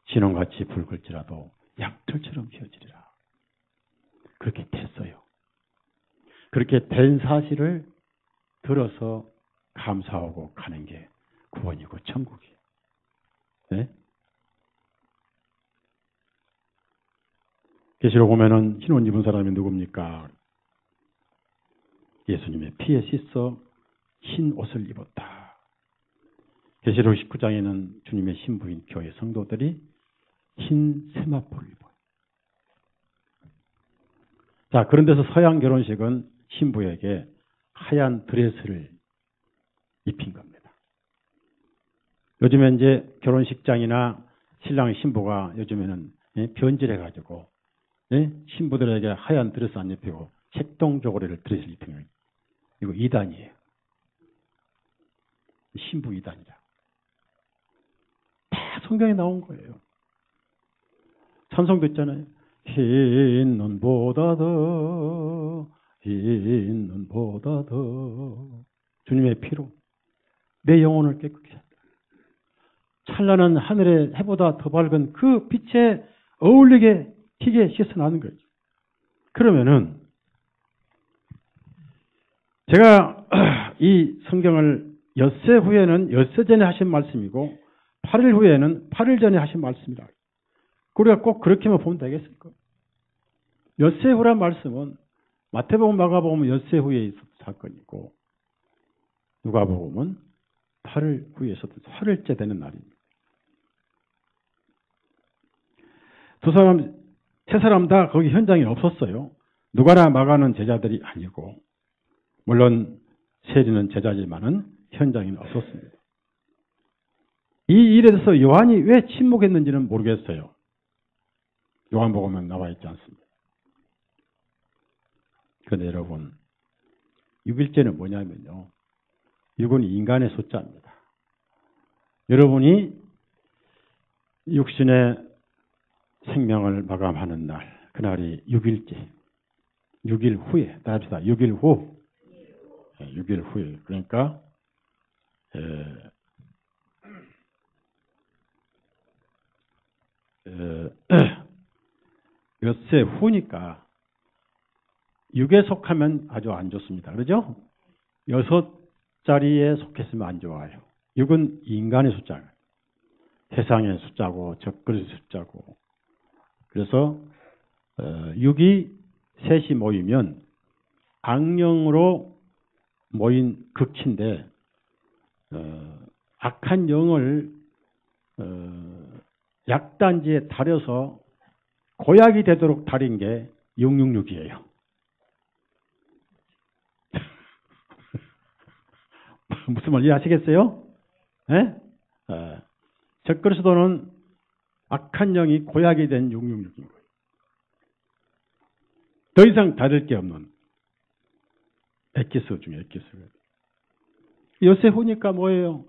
진홍같이 붉을지라도 양털처럼 휘어지리라. 그렇게 됐어요. 그렇게 된 사실을 들어서 감사하고 가는 게 구원이고 천국이에요. 네? 계시록 보면은 흰 옷 입은 사람이 누굽니까? 예수님의 피에 씻어 흰 옷을 입었다. 계시록 19장에는 주님의 신부인 교회 성도들이 흰 세마포를 입어요. 자, 그런 데서 서양 결혼식은 신부에게 하얀 드레스를 입힌 겁니다. 요즘에 이제 결혼식장이나 신랑 신부가 요즘에는 변질해가지고 신부들에게 하얀 드레스 안 입히고 색동저고리를 드레스를 입히는 거예요. 이거 이단이에요. 신부 이단이라. 다 성경에 나온 거예요. 찬송도 있잖아요. 흰 눈보다 더 주님의 피로 내 영혼을 깨끗게 한다. 찬란한 하늘의 해보다 더 밝은 그 빛에 어울리게 튀게 씻어나는 거죠. 그러면은 제가 이 성경을 엿새 후에는 엿새 전에 하신 말씀이고 8일 후에는 8일 전에 하신 말씀이라. 우리가 꼭 그렇게만 보면 되겠을까? 엿새 후란 말씀은 마태복음, 마가복음은 엿새 후에 있었던 사건이고 누가복음은 8일 후에 있었던 8일째 되는 날입니다. 세 사람 다 거기 현장에 없었어요. 누가나 마가는 제자들이 아니고, 물론 세리는 제자지만은 현장에는 없었습니다. 이 일에 대해서 요한이 왜 침묵했는지는 모르겠어요. 요한복음에 나와 있지 않습니다. 그런데 여러분, 6일째는 뭐냐면요. 6은 인간의 숫자입니다. 여러분이 육신의 생명을 마감하는 날, 그날이 6일째. 6일 후에, 따라합시다. 6일 후. 6일 후에. 그러니까, 엿새 후니까 6에 속하면 아주 안 좋습니다. 그러죠? 6자리에 속했으면 안 좋아요. 6은 인간의 숫자예요. 세상의 숫자고 적그리스도의 숫자고. 그래서 6이 셋이 모이면 악령으로 모인 극치인데 악한 영을 약단지에 다려서 고약이 되도록 다린 게 666이에요. 무슨 말 이해하시겠어요? 네? 적그리스도는 악한 영이 고약이 된 666인 거예요. 더 이상 다를 게 없는 엑기스 중에 엑기스. 엿새 후니까 뭐예요?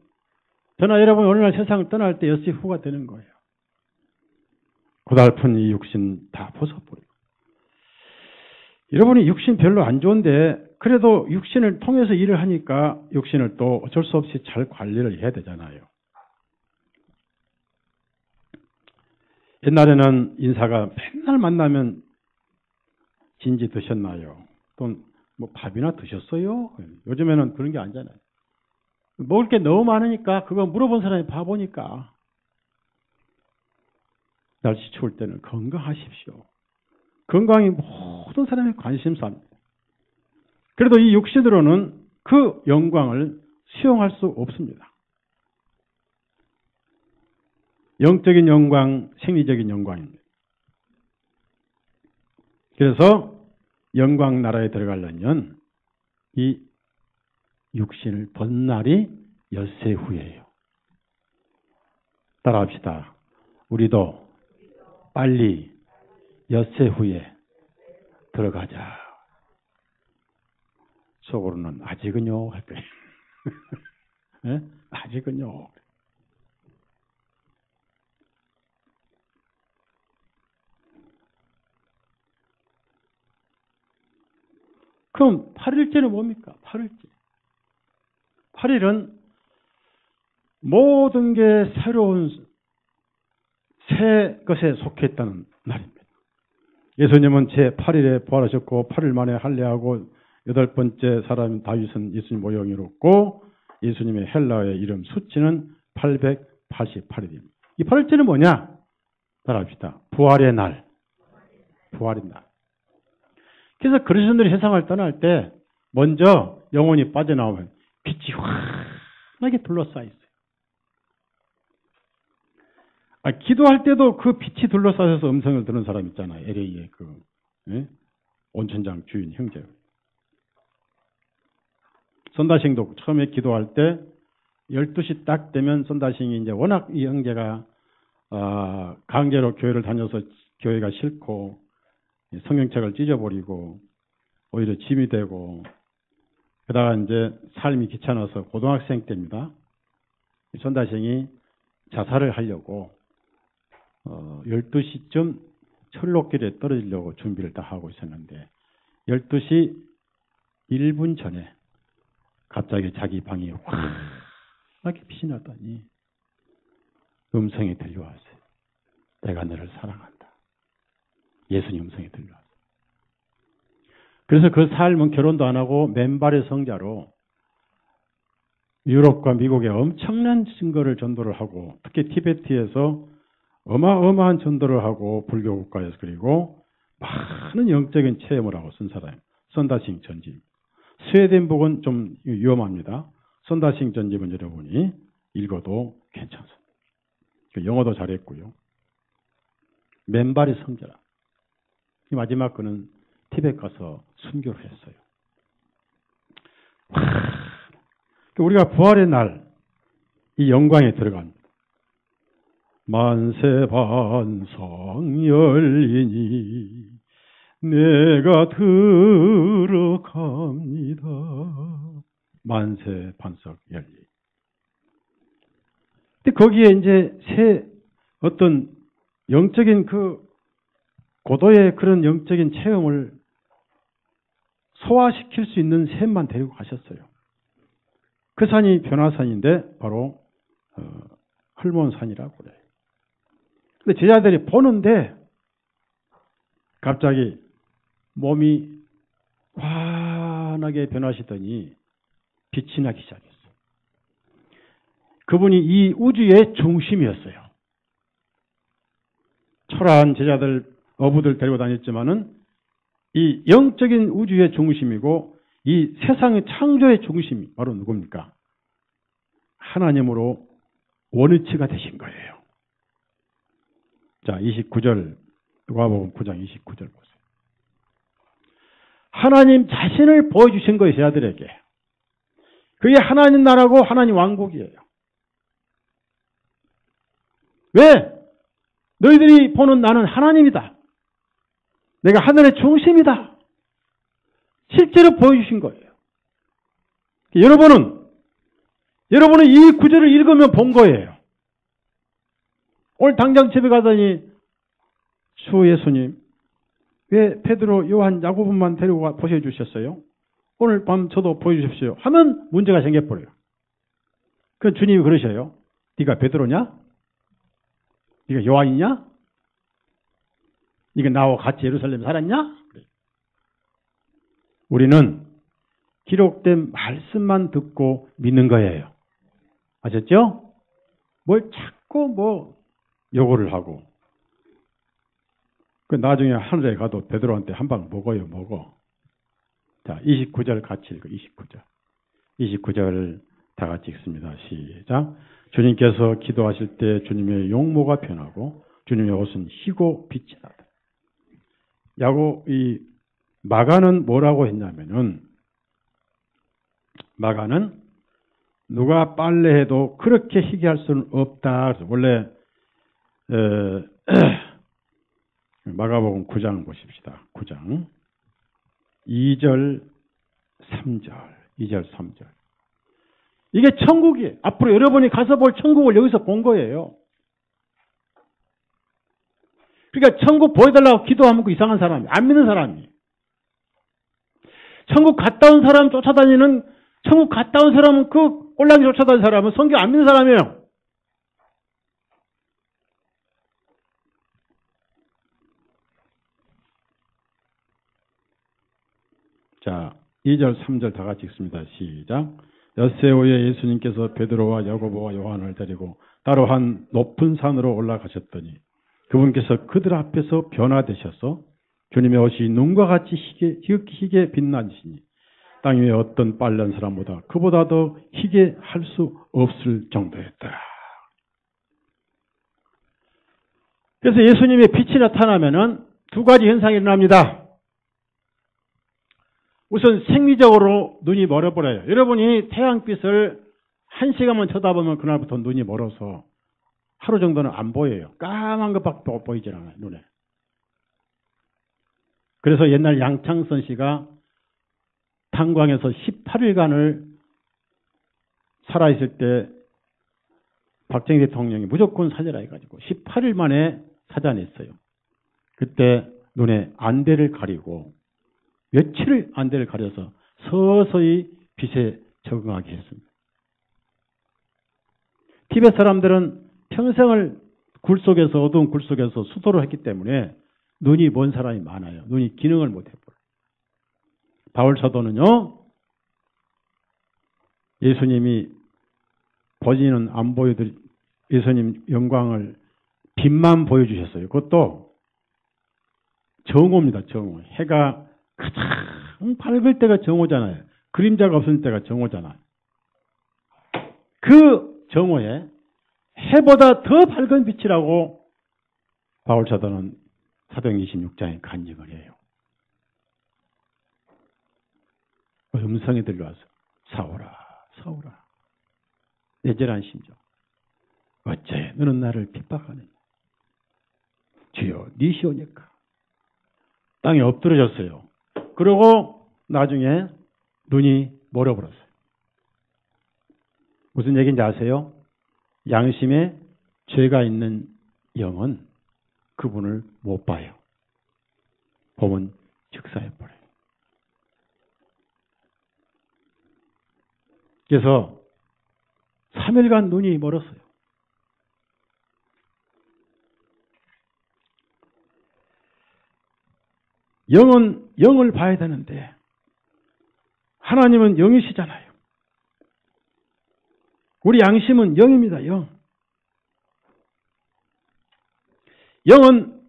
저나 여러분 어느 날 세상을 떠날 때 엿새 후가 되는 거예요. 고달픈 이 육신 다 벗어버리고. 여러분이 육신 별로 안 좋은데 그래도 육신을 통해서 일을 하니까 육신을 또 어쩔 수 없이 잘 관리를 해야 되잖아요. 옛날에는 인사가 맨날 만나면 진지 드셨나요? 또 뭐 밥이나 드셨어요? 요즘에는 그런 게 아니잖아요. 먹을 게 너무 많으니까 그거 물어본 사람이 바보니까. 날씨 추울 때는 건강하십시오. 건강이 모든 사람의 관심사입니다. 그래도 이 육신으로는 그 영광을 수용할 수 없습니다. 영적인 영광, 생리적인 영광입니다. 그래서 영광 나라에 들어가려면 이 육신을 번 날이 엿새 후예요. 따라합시다. 우리도 빨리 엿새 후에 들어가자. 속으로는 아직은요 할 거예요. 네? 아직은요. 그럼 8일째는 뭡니까? 8일째. 8일은 모든 게 새로운 새 것에 속해 있다는 날입니다. 예수님은 제8일에 부활하셨고 8일 만에 할례하고 8번째 사람 다윗은 예수님 모형이었고 예수님의 헬라어의 이름 수치는 888일입니다. 이 8일째는 뭐냐? 따라합시다. 부활의 날. 부활의 날. 그래서 그리스도인들이 세상을 떠날 때 먼저 영혼이 빠져나오면 빛이 환하게 둘러싸여 있어요. 기도할 때도 그 빛이 둘러싸여서 음성을 듣는 사람 있잖아요. LA의 온천장 주인 형제. 선다싱도 처음에 기도할 때 12시 딱 되면 선다싱이 이제 워낙 이 형제가 강제로 교회를 다녀서 교회가 싫고 성경책을 찢어버리고 오히려 짐이 되고 그러다가 이제 삶이 귀찮아서 고등학생 때입니다. 선다싱이 자살을 하려고 12시쯤 철로길에 떨어지려고 준비를 다 하고 있었는데 12시 1분 전에 갑자기 자기 방이 환하게 빛이 나더니 음성이 들려왔어요. 내가 너를 사랑한다. 예수님 음성이 들려왔어요. 그래서 그 삶은 결혼도 안 하고 맨발의 성자로 유럽과 미국에 엄청난 증거를 전도를 하고 특히 티베트에서 어마어마한 전도를 하고 불교 국가에서 그리고 많은 영적인 체험을 하고 쓴 사람 선다싱 전집. 스웨덴복은 좀 위험합니다. 선다싱 전집은 여러분이 읽어도 괜찮습니다. 영어도 잘했고요. 맨발의 성자라. 마지막 그는 티벳 가서 순교를 했어요. 우리가 부활의 날, 이 영광에 들어간 만세 반상 열리니 내가 들어갑니다. 만세 반석 열리. 근데 거기에 이제 새 어떤 영적인 그 고도의 그런 영적인 체험을 소화시킬 수 있는 샘만 데리고 가셨어요. 그 산이 변화산인데 바로 헐몬산이라고 그래요. 근데 제자들이 보는데 갑자기 몸이 환하게 변하시더니 빛이 나기 시작했어요. 그분이 이 우주의 중심이었어요. 초라한 제자들, 어부들 데리고 다녔지만은 이 영적인 우주의 중심이고 이 세상의 창조의 중심이 바로 누굽니까? 하나님으로 원위치가 되신 거예요. 자, 29절, 누가복음 9장 29절 보세요. 하나님 자신을 보여주신 거예요, 제자들에게. 그게 하나님 나라고 하나님 왕국이에요. 왜? 너희들이 보는 나는 하나님이다. 내가 하늘의 중심이다. 실제로 보여주신 거예요. 여러분은 이 구절을 읽으면 본 거예요. 오늘 당장 집에 가더니 주 예수님, 왜 베드로, 요한, 야고보만 데리고 보셔주셨어요? 오늘 밤 저도 보여주십시오. 하면 문제가 생겨버려요. 그 주님이 그러셔요. 네가 베드로냐? 네가 요한이냐? 네가 나와 같이 예루살렘에 살았냐? 우리는 기록된 말씀만 듣고 믿는 거예요. 아셨죠? 뭘 자꾸 요구를 하고. 그 나중에 하늘에 가도 베드로한테 한 방 먹어요, 먹어. 자, 29절 같이 읽어, 29절. 29절 다 같이 읽습니다. 시작. 주님께서 기도하실 때 주님의 용모가 변하고 주님의 옷은 희고 빛이 나다. 이 마가는 뭐라고 했냐면은, 마가는 누가 빨래해도 그렇게 희게 할 수는 없다. 그래서 원래 마가복음 9장 보십시다. 9장 2절 3절. 이게 천국이에요. 앞으로 여러분이 가서 볼 천국을 여기서 본 거예요. 그러니까 천국 보여달라고 기도하면 그 이상한 사람이, 안 믿는 사람이. 천국 갔다 온 사람 쫓아다니는, 천국 갔다 온 사람은 그 꼴랑이 쫓아다니는 사람은 성경 안 믿는 사람이에요. 자, 2절, 3절 다 같이 읽습니다. 시작. 엿새 오후에 예수님께서 베드로와 야고보와 요한을 데리고 따로 한 높은 산으로 올라가셨더니 그분께서 그들 앞에서 변화되셔서 주님의 옷이 눈과 같이 희게 빛나시니 땅 위에 어떤 빨래한 사람보다 그보다 더 희게 할 수 없을 정도였다. 그래서 예수님의 빛이 나타나면은 두 가지 현상이 일어납니다. 우선 생리적으로 눈이 멀어버려요. 여러분이 태양빛을 1시간만 쳐다보면 그날부터 눈이 멀어서 하루 정도는 안 보여요. 까만 것밖에 보이질 않아요, 눈에. 그래서 옛날 양창선 씨가 탄광에서 18일간을 살아있을 때 박정희 대통령이 무조건 살려라 해가지고 18일 만에 찾아냈어요. 그때 눈에 안대를 가리고 며칠을 안대를 가려서 서서히 빛에 적응하게 했습니다. 티벳 사람들은 평생을 어두운 굴 속에서 수도를 했기 때문에 눈이 먼 사람이 많아요. 눈이 기능을 못해버려요. 바울 사도는요, 예수님이 본인은 안 예수님 영광을 빛만 보여주셨어요. 그것도 정오입니다. 정오. 해가 가장 밝을 때가 정오잖아요. 그림자가 없을 때가 정오잖아요. 그 정오에 해보다 더 밝은 빛이라고 바울 사도는 사도행 26장에 간증을 해요. 음성이 들려와서 사오라 사오라 애절한 심정 어째 너는 나를 핍박하느냐 주여 니시오니까 땅에 엎드러졌어요. 그러고 나중에 눈이 멀어버렸어요. 무슨 얘기인지 아세요? 양심에 죄가 있는 영은 그분을 못 봐요. 보면 즉사해버려요. 그래서 3일간 눈이 멀었어요. 영은 영을 봐야 되는데 하나님은 영이시잖아요. 우리 양심은 영입니다. 영. 영은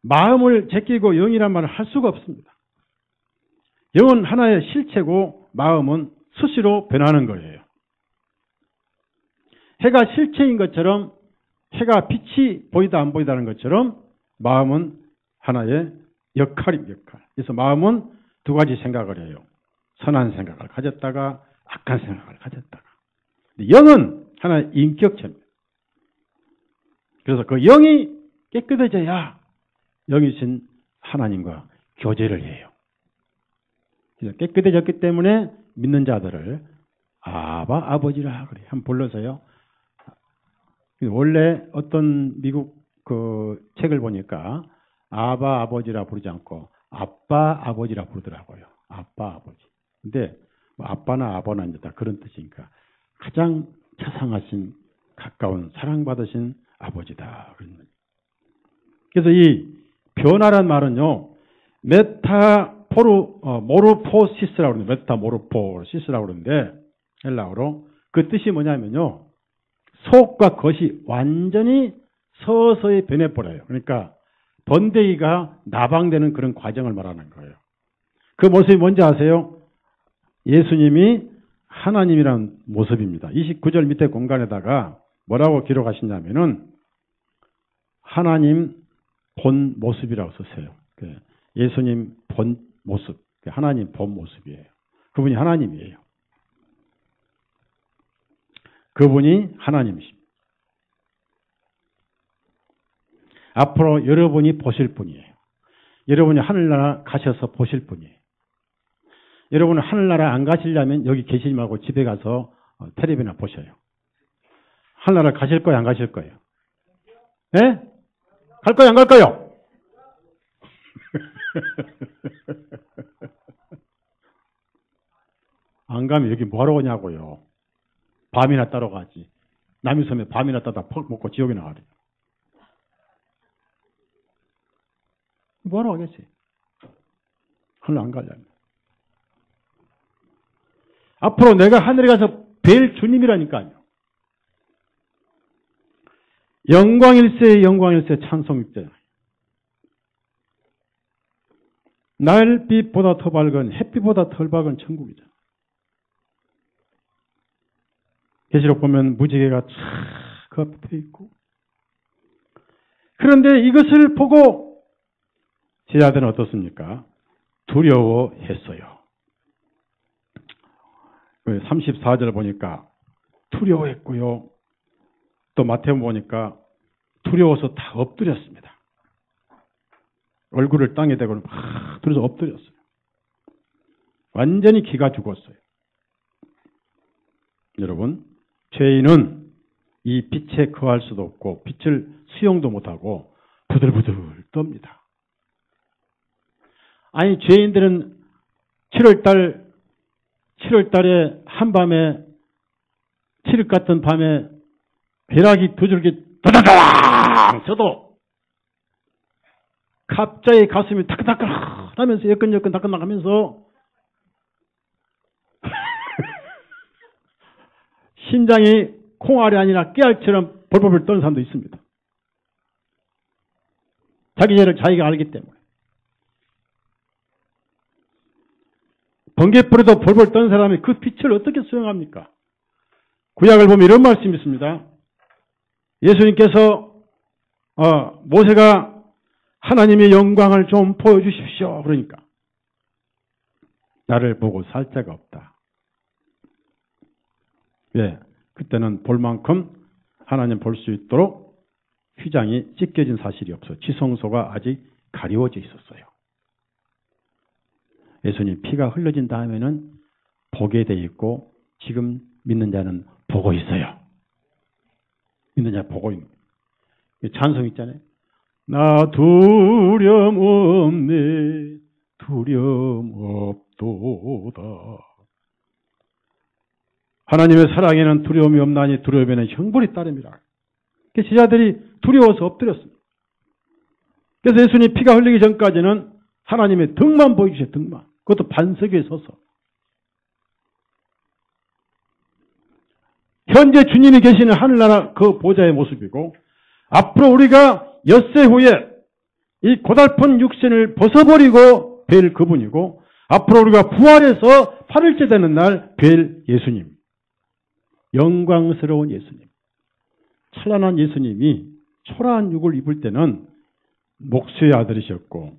마음을 제끼고 영이란 말을 할 수가 없습니다. 영은 하나의 실체고 마음은 수시로 변하는 거예요. 해가 실체인 것처럼 해가 빛이 보이다 안 보이다는 것처럼 마음은 하나의 역할입니다. 역할. 그래서 마음은 두 가지 생각을 해요. 선한 생각을 가졌다가 악한 생각을 가졌다가. 영은 하나의 인격체입니다. 그래서 그 영이 깨끗해져야 영이신 하나님과 교제를 해요. 그래서 깨끗해졌기 때문에 믿는 자들을 아바 아버지라 그래요. 한번 불러서요. 원래 어떤 미국 그 책을 보니까 아바 아버지라 부르지 않고 아빠 아버지라 부르더라고요. 아빠 아버지. 근데 뭐 아빠나 아버나 이제 다 그런 뜻이니까 가장 자상하신 가까운 사랑받으신 아버지다. 그래서 이 변화란 말은요. 모르포시스라고 그러는데 메타모르포시스라고 그러는데 헬라어로 그 뜻이 뭐냐면요. 속과 겉이 완전히 서서히 변해버려요. 그러니까 번데기가 나방되는 그런 과정을 말하는 거예요. 그 모습이 뭔지 아세요? 예수님이 하나님이라는 모습입니다. 29절 밑에 공간에다가 뭐라고 기록하시냐면은 하나님 본 모습이라고 썼어요. 예수님 본 모습, 하나님 본 모습이에요. 그분이 하나님이에요. 그분이 하나님이십니다. 앞으로 여러분이 보실 분이에요. 여러분이 하늘나라 가셔서 보실 분이에요. 여러분은 하늘나라 안 가시려면 여기 계시지 말고 집에 가서 텔레비나 보셔요. 하늘나라 가실 거예요? 안 가실 거예요? 예? 갈 거예요? 안 갈 거예요? 안 가면 여기 뭐하러 오냐고요. 밤이나 따러 가지. 남이 섬에 밤이나 따다 퍽 먹고 지옥에 나가래. 뭐하러 가겠어요? 하늘 안 가려면. 앞으로 내가 하늘에 가서 뵐 주님이라니까요. 영광일세 영광일세 찬송일세. 날빛보다 더 밝은 햇빛보다 덜 밝은 천국이죠. 계시록 보면 무지개가 쫙 펴 있고. 그런데 이것을 보고 제자들은 어떻습니까? 두려워했어요. 34절 보니까 두려워했고요. 또 마태복음 보니까 두려워서 다 엎드렸습니다. 얼굴을 땅에 대고 막 들어서 엎드렸어요. 완전히 기가 죽었어요. 여러분, 죄인은 이 빛에 거할 수도 없고 빛을 수용도 못하고 부들부들 떱니다. 아니, 죄인들은 7월달에 한밤에, 7일 같은 밤에 벼락이 두 줄기 다다다당 쳐도 갑자기 가슴이 따끈따끈 하면서 여끈여끈 따끈따끈하면서 심장이 콩알이 아니라 깨알처럼 벌벌벌 떠는 사람도 있습니다. 자기 죄를 자기가 알기 때문에. 번개불에도 벌벌 떠는 사람이 그 빛을 어떻게 수용합니까? 구약을 보면 이런 말씀이 있습니다. 예수님께서 모세가 하나님의 영광을 좀 보여주십시오. 그러니까 나를 보고 살 자가 없다. 왜? 그때는 볼 만큼 하나님 볼 수 있도록 휘장이 찢겨진 사실이 없어. 지성소가 아직 가리워져 있었어요. 예수님 피가 흘러진 다음에는 보게 돼 있고 지금 믿는 자는 보고 있어요. 믿는 자 보고 있는 찬송 있잖아요. 나 두려움 없네 두려움 없도다. 하나님의 사랑에는 두려움이 없나니 두려움에는 형벌이 따릅니다. 제자들이 두려워서 엎드렸습니다. 그래서 예수님 피가 흘리기 전까지는 하나님의 등만 보여주세요. 등만. 그것도 반석 위에 서서. 현재 주님이 계시는 하늘나라 그 보좌의 모습이고 앞으로 우리가 엿새 후에 이 고달픈 육신을 벗어버리고 뵐 그분이고 앞으로 우리가 부활해서 8일째 되는 날 뵐 예수님. 영광스러운 예수님. 찬란한 예수님이 초라한 육을 입을 때는 목수의 아들이셨고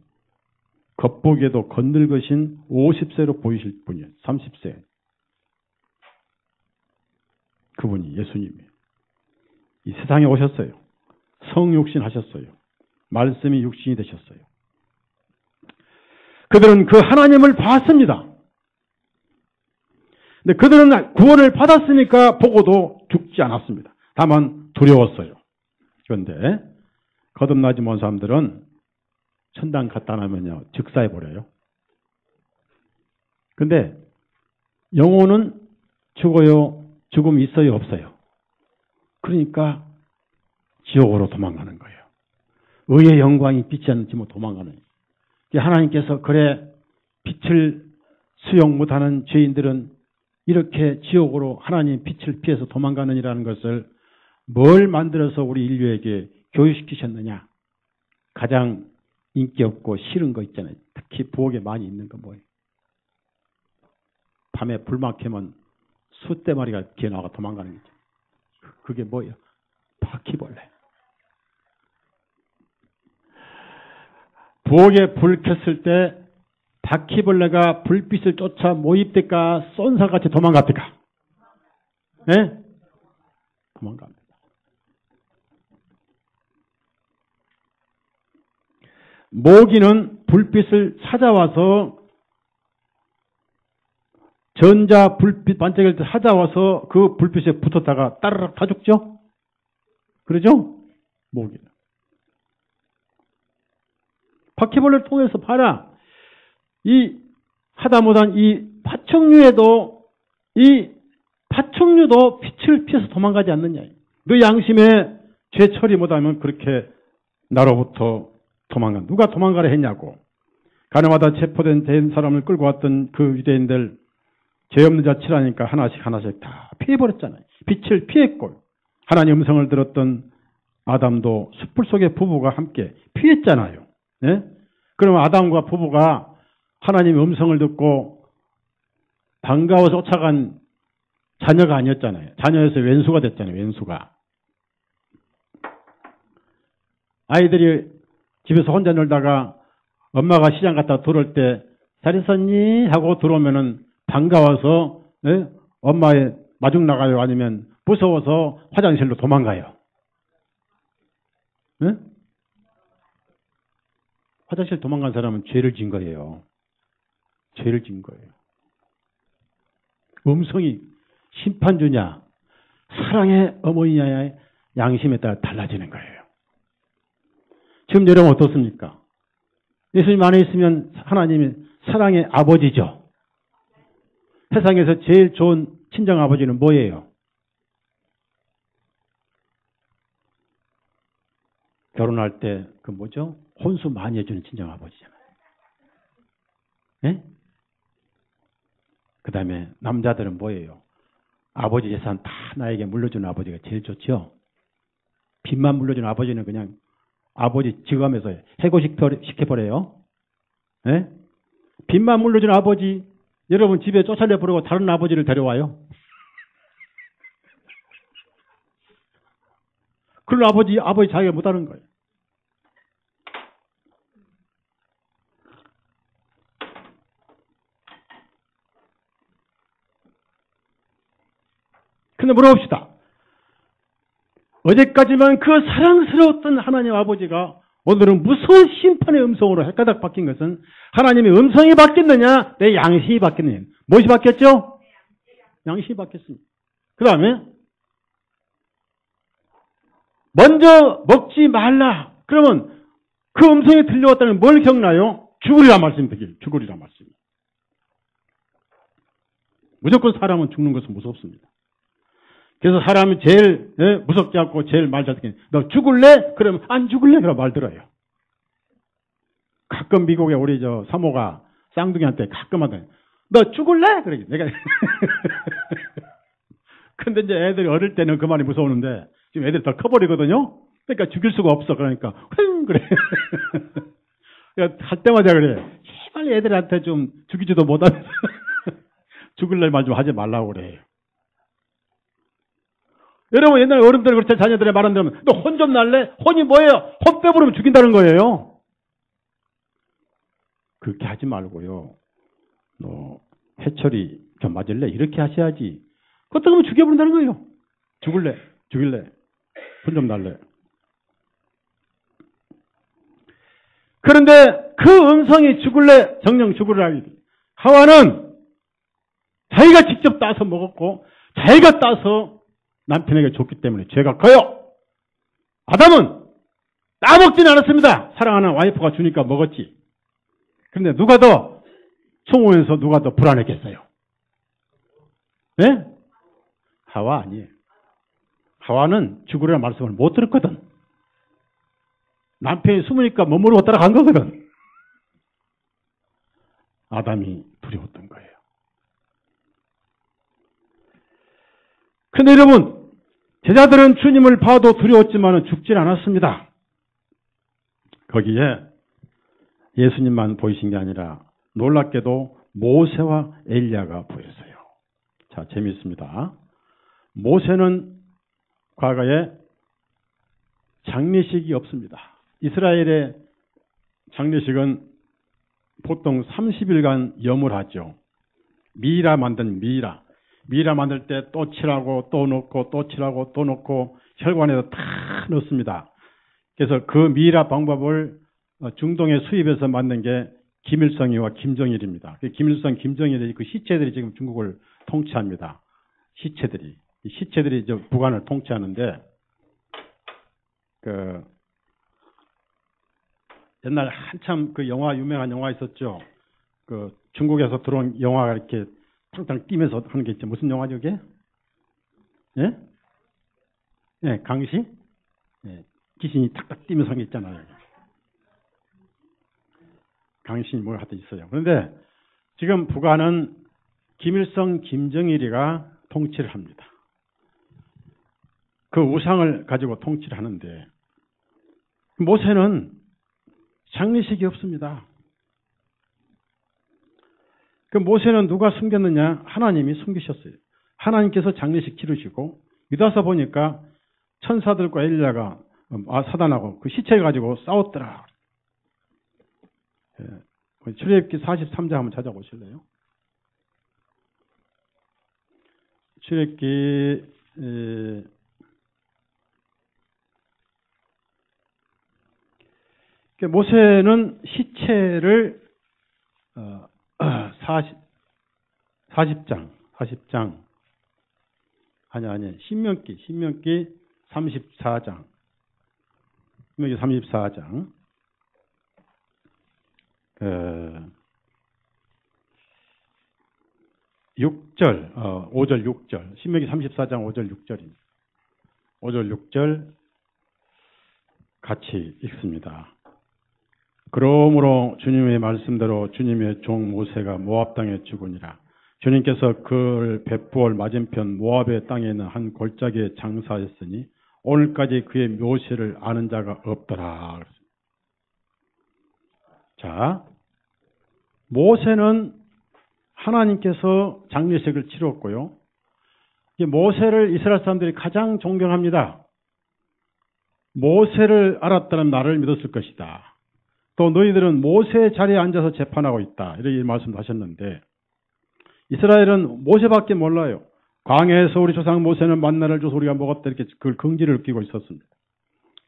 겉보기에도 건늙으신 50세로 보이실 분이에요. 30세. 그분이 예수님이에요. 이 세상에 오셨어요. 성육신 하셨어요. 말씀이 육신이 되셨어요. 그들은 그 하나님을 봤습니다. 근데 그들은 구원을 받았으니까 보고도 죽지 않았습니다. 다만 두려웠어요. 그런데 거듭나지 못한 사람들은 천당 갖다 놔면요 즉사해버려요. 근데 영혼은 죽어요. 죽음이 있어요? 없어요? 그러니까 지옥으로 도망가는 거예요. 의의 영광이 빛이 않는지 뭐 도망가는 거예요. 하나님께서 그래 빛을 수용 못하는 죄인들은 이렇게 지옥으로 하나님 빛을 피해서 도망가느니라는 것을 뭘 만들어서 우리 인류에게 교육시키셨느냐. 가장 인기 없고 싫은 거 있잖아요. 특히 부엌에 많이 있는 거 뭐예요? 밤에 불만 켜면 숫대마리가 기어 나가 도망가는 거죠. 그게 뭐예요? 바퀴벌레. 부엌에 불 켰을 때 바퀴벌레가 불빛을 쫓아 모입될까 쏜살같이 도망갑니까? 네? 도망갑니다. 모기는 불빛을 찾아와서 전자 불빛 반짝일 때 찾아와서 그 불빛에 붙었다가 따르륵 다 죽죠? 그러죠? 모기는. 바퀴벌레를 통해서 봐라. 이 하다못한 이 파충류에도 이 파충류도 빛을 피해서 도망가지 않느냐. 너 양심에 죄 처리 못하면 그렇게 나로부터 도망간. 누가 도망가라 했냐고. 가나마다 체포된 사람을 끌고 왔던 그 유대인들 죄 없는 자 치라니까 하나씩 다 피해버렸잖아요. 빛을 피했고 하나님 음성을 들었던 아담도 숯불 속의 부부가 함께 피했잖아요. 네? 그러면 아담과 부부가 하나님의 음성을 듣고 반가워서 쫓아간 자녀가 아니었잖아요. 자녀에서 왼수가 됐잖아요. 왼수가. 아이들이 집에서 혼자 놀다가 엄마가 시장 갔다 들어올 때 잘 있었니? 하고 들어오면은 반가워서 네? 엄마의 마중 나가요? 아니면 무서워서 화장실로 도망가요? 네? 화장실 도망간 사람은 죄를 진 거예요. 죄를 진 거예요. 음성이 심판주냐 사랑의 어머니냐의 양심에 따라 달라지는 거예요. 지금 여러분 어떻습니까? 예수님 안에 있으면 하나님이 사랑의 아버지죠. 세상에서 제일 좋은 친정아버지는 뭐예요? 결혼할 때 그 뭐죠? 혼수 많이 해주는 친정아버지잖아요. 네? 그 다음에 남자들은 뭐예요? 아버지 재산 다 나에게 물려주는 아버지가 제일 좋죠. 빚만 물려주는 아버지는 그냥 아버지 지검에서 해고시켜버려요. 네? 빚만 물려주는 아버지 여러분 집에 쫓아내버리고 다른 아버지를 데려와요. 그런 아버지 자기가 못하는 거예요. 근데 물어봅시다. 어제까지만 그 사랑스러웠던 하나님 아버지가 오늘은 무서운 심판의 음성으로 헷가닥 바뀐 것은 하나님의 음성이 바뀌었느냐, 내 양심이 바뀌었느냐. 무엇이 바뀌었죠? 양심이 바뀌었습니다. 그 다음에 먼저 먹지 말라. 그러면 그 음성이 들려왔다는 뭘 겪나요? 죽으리라 말씀이 죽으리라 말씀. 무조건 사람은 죽는 것은 무섭습니다. 그래서 사람이 제일 무섭지 않고 제일 말 잘 듣게 너 죽을래? 그러면 안 죽을래? 그럼 말 들어요. 가끔 미국에 우리 저 사모가 쌍둥이한테 가끔 하더니 너 죽을래? 그래 내가 근데 이제 애들이 어릴 때는 그 말이 무서웠는데 지금 애들이 더 커버리거든요. 그러니까 죽일 수가 없어. 그러니까 그래. 할 때마다 그래. 제발 애들한테 좀 죽이지도 못하면서 죽을래 말 좀 하지 말라고 그래. 여러분 옛날에 어른들 그렇게 자녀들의 말 안 들으면 너 혼 좀 날래? 혼이 뭐예요? 혼 빼부르면 죽인다는 거예요. 그렇게 하지 말고요. 너 해철이 좀 맞을래? 이렇게 하셔야지. 그렇다고 하면 죽여버린다는 거예요. 죽을래? 죽일래? 혼 좀 날래? 그런데 그 음성이 죽을래? 정령 죽으라. 하와는 자기가 직접 따서 먹었고 자기가 따서 남편에게 줬기 때문에 죄가 커요. 아담은 따먹지는 않았습니다. 사랑하는 와이프가 주니까 먹었지. 그런데 누가 더 총호에서 누가 더 불안했겠어요? 네? 하와 아니에요. 하와는 죽으라는 말씀을 못 들었거든. 남편이 숨으니까 머무르고 따라간 거거든. 아담이 두려웠던 거예요. 그런데 여러분, 제자들은 주님을 봐도 두려웠지만 죽진 않았습니다. 거기에 예수님만 보이신 게 아니라 놀랍게도 모세와 엘리야가 보였어요. 자, 재미있습니다. 모세는 과거에 장례식이 없습니다. 이스라엘의 장례식은 보통 30일간 염을 하죠. 미라 만든 미라. 미라 만들 때 또 칠하고 또 넣고 또 칠하고 또 넣고 혈관에서 다 넣습니다. 그래서 그 미라 방법을 중동에 수입해서 만든 게 김일성이와 김정일입니다. 김일성, 김정일의 그 시체들이 지금 중국을 통치합니다. 시체들이 이제 북한을 통치하는데 그 옛날 한참 그 영화 유명한 영화 있었죠. 그 중국에서 들어온 영화가 이렇게 탕탕 뛰면서 하는 게 있죠. 무슨 영화죠, 이게? 예? 예, 강시? 예, 귀신이 탁탁 뛰면서 하는 게 있잖아요. 강신이 뭘 하여튼 있어요. 그런데 지금 북한은 김일성, 김정일이가 통치를 합니다. 그 우상을 가지고 통치를 하는데 모세는 장례식이 없습니다. 그 모세는 누가 숨겼느냐? 하나님이 숨기셨어요. 하나님께서 장례식 치르시고 유다서 보니까 천사들과 엘리야가 사단하고 그 시체를 가지고 싸웠더라. 예. 출애굽기 43장 한번 찾아보실래요? 출애굽기 모세는 시체를 40장 아니 신명기 34장 6절 5절 6절 신명기 34장 5절 6절입니다. 5절 6절 같이 읽습니다. 그러므로 주님의 말씀대로 주님의 종 모세가 모압 땅에 죽으니라. 주님께서 그를 벳부올 맞은편 모압의 땅에 있는 한 골짜기에 장사하였으니 오늘까지 그의 묘실을 아는 자가 없더라. 자, 모세는 하나님께서 장례식을 치렀고요. 모세를 이스라엘 사람들이 가장 존경합니다. 모세를 알았다면 나를 믿었을 것이다. 또 너희들은 모세의 자리에 앉아서 재판하고 있다. 이렇게 말씀하셨는데 이스라엘은 모세밖에 몰라요. 광야에서 우리 조상 모세는 만나를 줘서 우리가 먹었다 이렇게 그걸 긍지를 느끼고 있었습니다.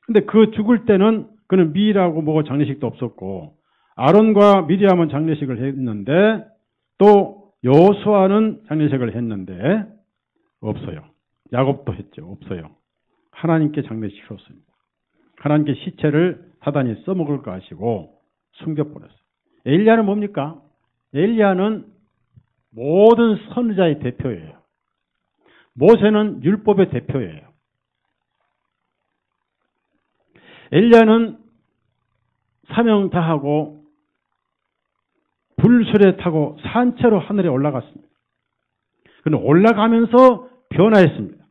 근데 그 죽을 때는 그는 미이라고 뭐고 장례식도 없었고 아론과 미리암은 장례식을 했는데 또 여호수아는 장례식을 했는데 없어요. 야곱도 했죠. 없어요. 하나님께 장례식이 없습니다. 하나님께 시체를 사단이 써먹을까 하시고 숨겨버렸어요. 엘리야는 뭡니까? 엘리야는 모든 선지자의 대표예요. 모세는 율법의 대표예요. 엘리야는 사명 다하고 불수레 타고 산채로 하늘에 올라갔습니다. 그는 올라가면서 변화했습니다.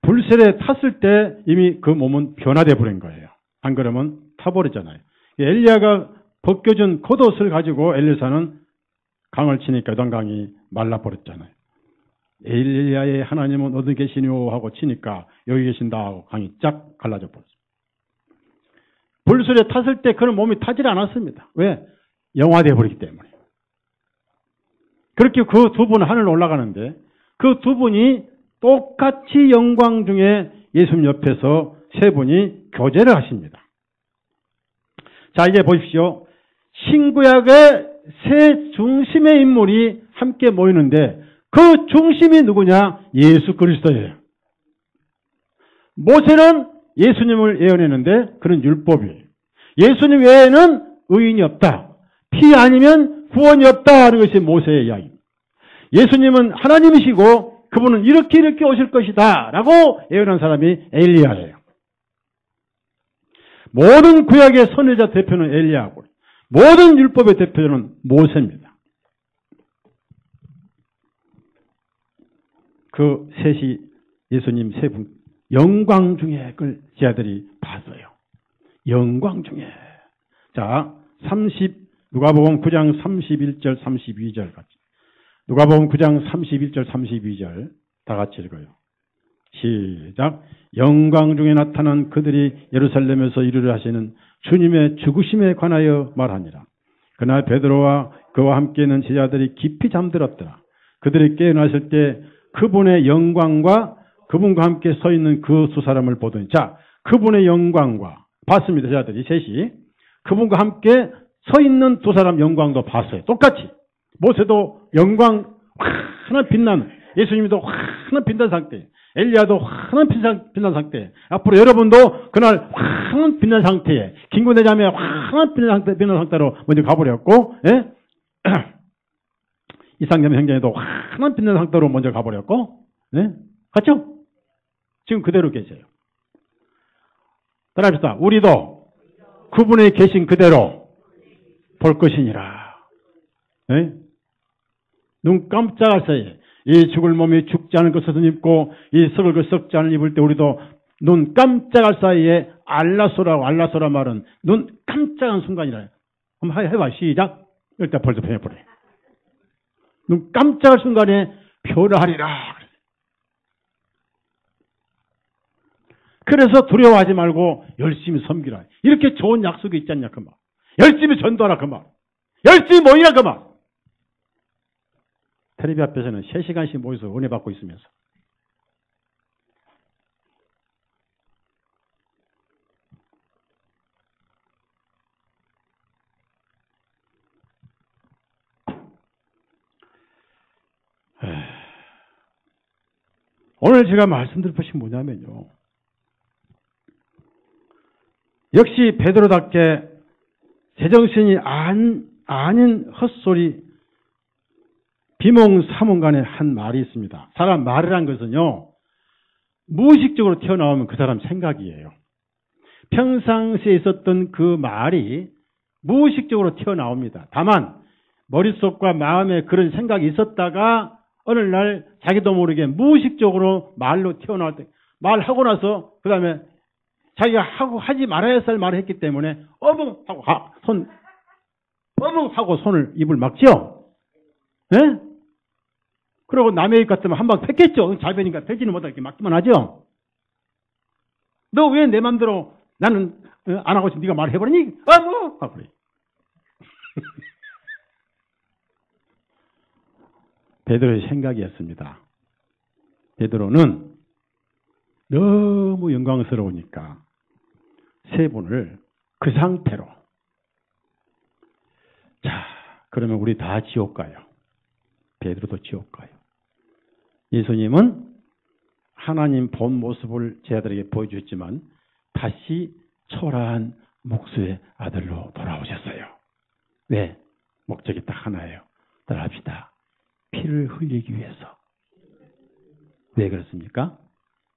불세례 탔을 때 이미 그 몸은 변화돼 버린 거예요. 안 그러면 타버리잖아요. 엘리야가 벗겨진 겉옷을 가지고 엘리사는 강을 치니까 요단강이 말라버렸잖아요. 엘리야의 하나님은 어디 계시뇨 하고 치니까 여기 계신다 하고 강이 쫙 갈라져 버렸어요. 불수레 탔을 때 그는 몸이 타질 않았습니다. 왜? 영화돼 버리기 때문에. 그렇게 그 두 분은 하늘로 올라가는데 그 두 분이 똑같이 영광 중에 예수님 옆에서 세 분이 교제를 하십니다. 자, 이제 보십시오. 신구약의 세 중심의 인물이 함께 모이는데 그 중심이 누구냐? 예수 그리스도예요. 모세는 예수님을 예언했는데 그는 율법이에요. 예수님 외에는 의인이 없다. 피 아니면 구원이 없다 하는 것이 모세의 이야기입니다. 예수님은 하나님이시고 그분은 이렇게 오실 것이다 라고 예언한 사람이 엘리야예요. 모든 구약의 선지자 대표는 엘리야고 모든 율법의 대표는 모세입니다. 그 셋이 예수님 세 분 영광 중에 그걸 제 아들이 봤어요. 영광 중에. 자, 누가복음 9장 31절 32절 같이. 누가복음 9장 31절 32절 다 같이 읽어요. 시작. 영광 중에 나타난 그들이 예루살렘에서 이르려 하시는 주님의 죽으심에 관하여 말하니라. 그날 베드로와 그와 함께 있는 제자들이 깊이 잠들었더라. 그들이 깨어났을 때 그분의 영광과 그분과 함께 서 있는 그 두 사람을 보더니, 자, 그분의 영광과 봤습니다. 제자들이 셋이 그분과 함께 서 있는 두 사람 영광도 봤어요. 똑같이 모세도 영광 환한 빛나는, 예수님도 환한 빛난 상태, 엘리야도 환한 빛난 상태, 앞으로 여러분도 그날 환한 빛난 상태에, 김군대 자매 환한 빛난 상태로 먼저 가버렸고, 예? 이상겸 형제도 환한 빛난 상태로 먼저 가버렸고, 예? 같죠? 지금 그대로 계세요. 따라합시다. 우리도 그분의 계신 그대로 볼 것이니라. 예? 눈 깜짝할 사이에 이 죽을 몸이 죽지 않을 것을 입고 이 썩을 것 썩지 않을 입을 때 우리도 눈 깜짝할 사이에 알라소라 말은 눈 깜짝한 순간이라. 한번 해봐. 시작. 일단 벌써 변해버려. 눈 깜짝할 순간에 변화하리라. 그래서 두려워하지 말고 열심히 섬기라. 이렇게 좋은 약속이 있지 않냐 그 말. 열심히 전도하라 그 말. 열심히 모이라 그 말. 텔레비 앞에서는 3시간씩 모여서 은혜 받고 있으면서. 오늘 제가 말씀드릴 것이 뭐냐면요. 역시 베드로답게 제정신이 아닌 헛소리, 비몽사몽간에 한 말이 있습니다. 사람 말이란 것은요, 무의식적으로 튀어나오면 그 사람 생각이에요. 평상시에 있었던 그 말이 무의식적으로 튀어나옵니다. 다만 머릿속과 마음에 그런 생각이 있었다가 어느 날 자기도 모르게 무의식적으로 말로 튀어나올 때, 말하고 나서 그 다음에 자기가 하지 말아야 할 말을 했기 때문에 어멍 하고 손을 입을 막죠. 예? 그리고 남의 입 같으면 한 방 팼겠죠. 자변이니까 되지는 못하게 이렇게 막기만 하죠. 너 왜 내 맘대로 나는 안 하고 있으면 네가 말해버리니? 하고 그래. 베드로의 생각이었습니다. 베드로는 너무 영광스러우니까 세 분을 그 상태로, 자, 그러면 우리 다 지옥 가요. 베드로도 지옥 가요. 예수님은 하나님 본 모습을 제자들에게 보여주셨지만 다시 초라한 목수의 아들로 돌아오셨어요. 왜? 목적이 딱 하나예요. 따라합시다. 피를 흘리기 위해서. 왜 그렇습니까?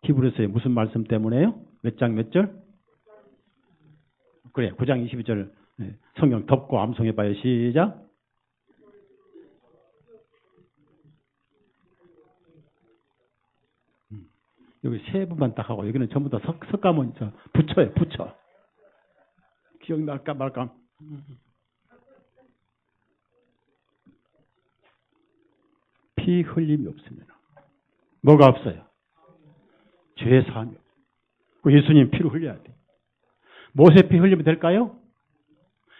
히브리서의 무슨 말씀 때문에요? 몇 장 몇 절? 그래, 9장 22절 성경 덮고 암송해봐요. 시작. 여기 세 분만 딱 하고 여기는 전부 다 석가모니 붙여요. 붙여. 기억날까 말까. 피 흘림이 없으면 뭐가 없어요? 죄 사함이 없어요. 예수님 피를 흘려야 돼. 모세 피 흘리면 될까요?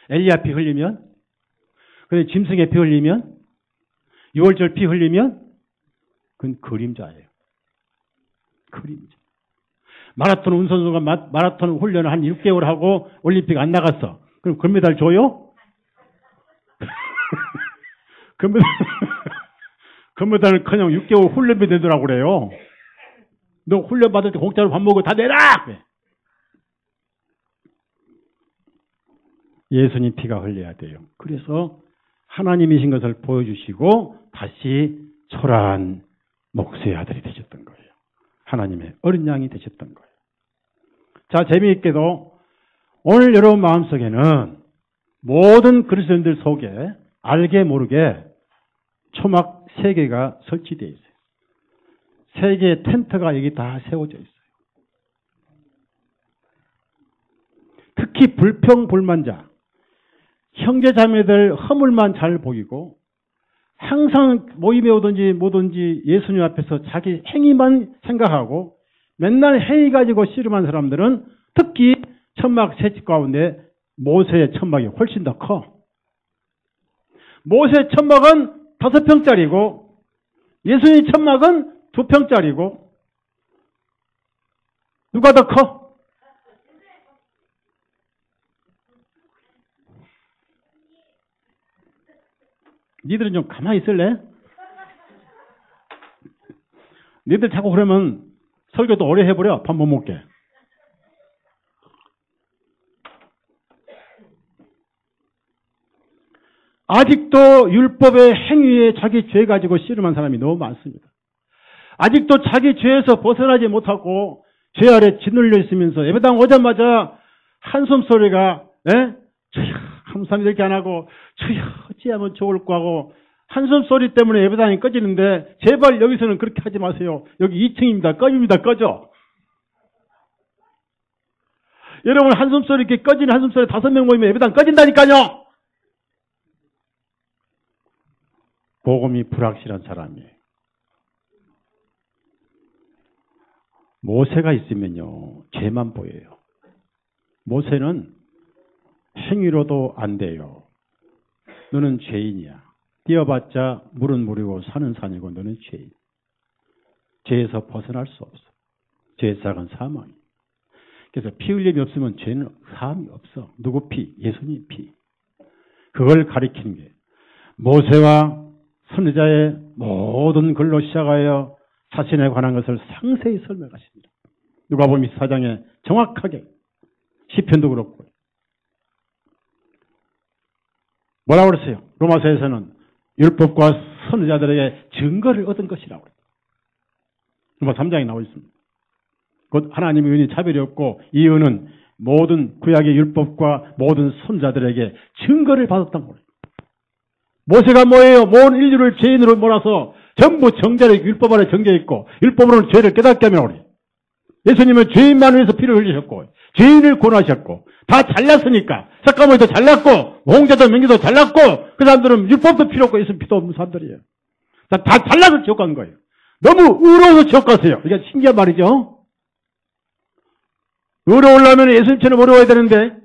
엘리야 피 흘리면? 그래 짐승의 피 흘리면? 유월절 피 흘리면? 그건 그림자예요. 그림자. 마라톤 운선수가 마라톤 훈련을 한 6개월 하고 올림픽 안 나갔어. 그럼 금메달 줘요? 금메달은 그냥 6개월 훈련비 내더라고 그래요. 너 훈련 받을 때 공짜로 밥 먹고 다 내라! 예수님 피가 흘려야 돼요. 그래서 하나님이신 것을 보여주시고 다시 초라한 목수의 아들이 되셨던 거예요. 하나님의 어린 양이 되셨던 거예요. 자, 재미있게도 오늘 여러분 마음속에는 모든 그리스도인들 속에 알게 모르게 초막 3개가 설치되어 있어요. 3개의 텐트가 여기 다 세워져 있어요. 특히 불평불만자, 형제자매들 허물만 잘 보이고 항상 모임에 오든지 뭐든지 예수님 앞에서 자기 행위만 생각하고 맨날 회의 가지고 씨름한 사람들은 특히 천막 3집 가운데 모세의 천막이 훨씬 더 커. 모세의 천막은 5평짜리고 예수님 천막은 2평짜리고 누가 더 커? 니들은 좀 가만히 있을래? 니들 자꾸 그러면 설교도 오래 해버려. 밥 못 먹게. 아직도 율법의 행위에 자기 죄 가지고 씨름한 사람이 너무 많습니다. 아직도 자기 죄에서 벗어나지 못하고 죄 아래 짓눌려 있으면서 예배당 오자마자 한숨 소리가 주여 감사합니다 이렇게 안 하고 주여 어찌하면 좋을까 하고 한숨 소리 때문에 예배당이 꺼지는데 제발 여기서는 그렇게 하지 마세요. 여기 2층입니다. 꺼집니다. 꺼져. 여러분 한숨 소리 이렇게 꺼지는 한숨 소리 5명 모이면 예배당 꺼진다니까요. 복음이 불확실한 사람이에요. 모세가 있으면요 죄만 보여요. 모세는 행위로도 안 돼요. 너는 죄인이야. 뛰어봤자 물은 물이고 산은 산이고 너는 죄인. 죄에서 벗어날 수 없어. 죄의 삭은 사망이야. 그래서 피 흘림이 없으면 죄는 사함이 없어. 누구 피? 예수님 피. 그걸 가리키는 게 모세와 선지자의 모든 글로 시작하여 자신에 관한 것을 상세히 설명하십니다. 누가복음 24장에 정확하게 시편도 그렇고 뭐라고 그랬어요? 로마서에서는 율법과 선지자들에게 증거를 얻은 것이라고 그랬어요. 로마 3장에 나와 있습니다. 곧 하나님의 은이 차별이 없고 이 은은 모든 구약의 율법과 모든 선지자들에게 증거를 받았다고 그래요. 모세가 뭐예요? 모든 인류를 죄인으로 몰아서 전부 정죄를 율법 안에 정죄 있고 율법으로는 죄를 깨닫게 하면 그래요. 예수님은 죄인만 위해서 피를 흘리셨고 죄인을 구원하셨고 다 잘났으니까 석가모니도 잘났고 홍자도 명제도 잘났고 그 사람들은 율법도 필요 없고 예수님 피도 없는 사람들이에요. 다 잘나서 지옥 간 거예요. 너무 의로워서 지옥 갔어요. 이게 신기한 말이죠. 의로우려면 예수님처럼 어려워야 되는데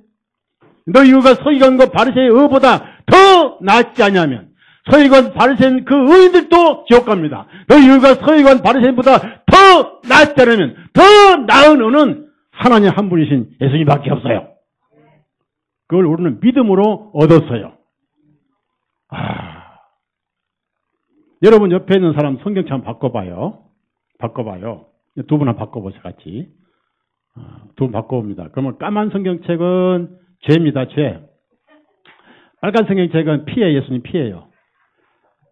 너 이유가 서기관과 바리새의 의보다 더 낫지 않냐면 서기관 바리새인 그 의인들도 지옥 갑니다. 너희가 서기관 바리새인보다 더 낫다면 더 나은 의는 하나님 한 분이신 예수님밖에 없어요. 그걸 우리는 믿음으로 얻었어요. 여러분 옆에 있는 사람 성경책 한번 바꿔봐요. 두 분 한번 바꿔보세요, 같이. 두 분 바꿔봅니다. 그러면 까만 성경책은 죄입니다, 죄. 빨간 성경책은 피해, 예수님 피해요.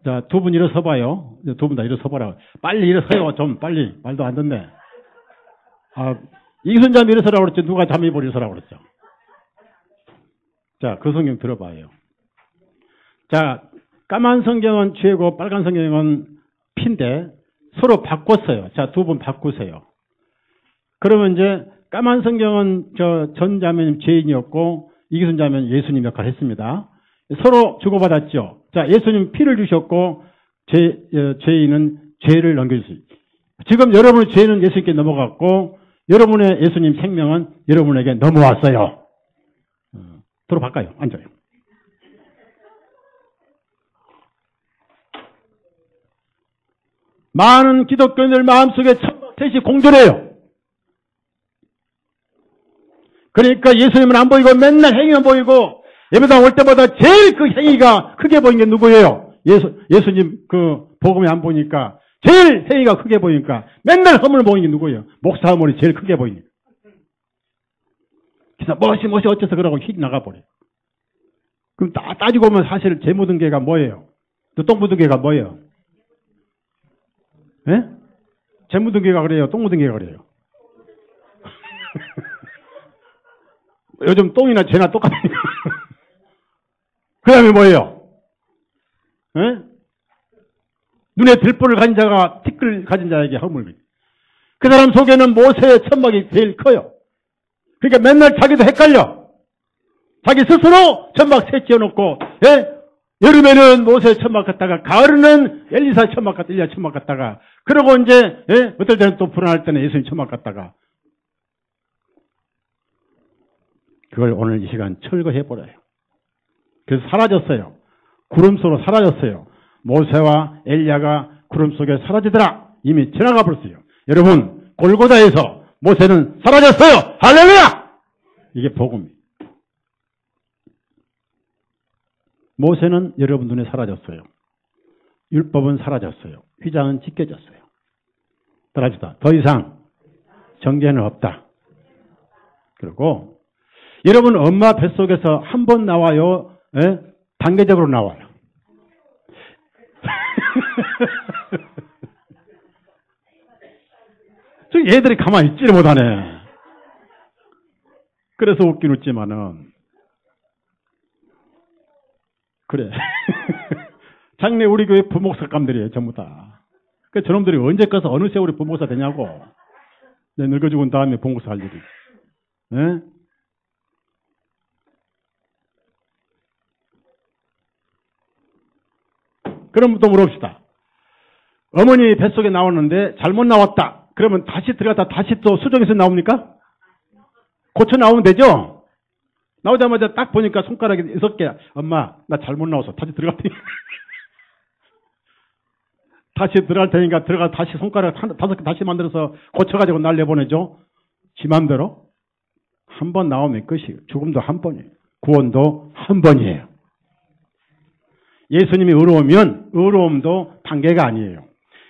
자, 두 분 일어서봐요. 두 분 다 일어서봐라. 빨리 일어서요, 좀 빨리. 말도 안 듣네. 이순자님 일어서라고 그랬죠. 누가 잠입을 일어서라고 그랬죠. 자, 그 성경 들어봐요. 자, 까만 성경은 죄고 빨간 성경은 피인데 서로 바꿨어요. 자, 두 분 바꾸세요. 그러면 이제 까만 성경은 전 자매님 죄인이었고 이기순 자매는 예수님 역할을 했습니다. 서로 주고받았죠. 자, 예수님 피를 주셨고 죄인은 죄를 넘겨주세요. 지금 여러분의 죄는 예수님께 넘어갔고 여러분의 예수님 생명은 여러분에게 넘어왔어요. 서로 바꿔요. 앉아요. 많은 기독교인들 마음속에 셋이 공존해요. 그러니까 예수님은 안 보이고 맨날 행위만 보이고 예배당 올 때마다 제일 그 행위가 크게 보이는 게 누구예요? 예수님 그 복음에 안 보니까 제일 행위가 크게 보이니까 맨날 허물 보이는 게 누구예요? 목사 허물이 제일 크게 보이니까. 그래서 멋이 어째서 그러고 휙 나가버려요. 그럼 따지고 보면 사실 재 묻은 개가 뭐예요? 또 똥 묻은 개가 뭐예요? 예? 재 묻은 개가 그래요? 똥 묻은 개가 그래요? 요즘 똥이나 재나 똑같으니까. 그 다음에 뭐예요? 예? 눈에 들보를 가진 자가 티끌 가진 자에게 허물. 그 사람 속에는 모세의 천막이 제일 커요. 그러니까 맨날 자기도 헷갈려. 자기 스스로 천막 셋 지어놓고, 예? 여름에는 모세의 천막 갔다가, 가을에는 엘리사 천막 갔다가, 엘리야 천막 갔다가, 그러고 이제, 예? 어떨 때는 또 불안할 때는 예수님 천막 갔다가, 그걸 오늘 이 시간 철거해버려요. 그래서 사라졌어요. 구름 속으로 사라졌어요. 모세와 엘리야가 구름 속에 사라지더라. 이미 지나가 버렸어요. 여러분, 골고다에서 모세는 사라졌어요. 할렐루야! 이게 복음이에요. 모세는 여러분 눈에 사라졌어요. 율법은 사라졌어요. 휘장은 찢겨졌어요. 따라합시다. 더 이상 정죄는 없다. 그리고 여러분 엄마 뱃속에서 한 번 나와요? 예? 단계적으로 나와요. 저 얘들이 가만히 있지를 못하네. 그래서 웃긴 웃지만은 그래. 장래 우리 교회 부목사감들이에요. 전부 다. 그러니까 저놈들이 언제 가서 어느 세월에 부목사 되냐고. 내 늙어 죽은 다음에 부목사 할 일이. 예? 그럼 또 물어봅시다. 어머니 뱃속에 나오는데 잘못 나왔다. 그러면 다시 들어갔다 다시 또 수정해서 나옵니까? 고쳐 나오면 되죠? 나오자마자 딱 보니까 손가락이 6개. 엄마, 나 잘못 나와서 다시 들어갈 테니까. 다시 들어갈 테니까 들어가 다시 손가락 5개 다시 만들어서 고쳐가지고 날 내보내죠? 지 맘대로. 한 번 나오면 끝이에요. 죽음도 한 번이에요. 구원도 한 번이에요. 예수님이 의로우면 의로움도 단계가 아니에요.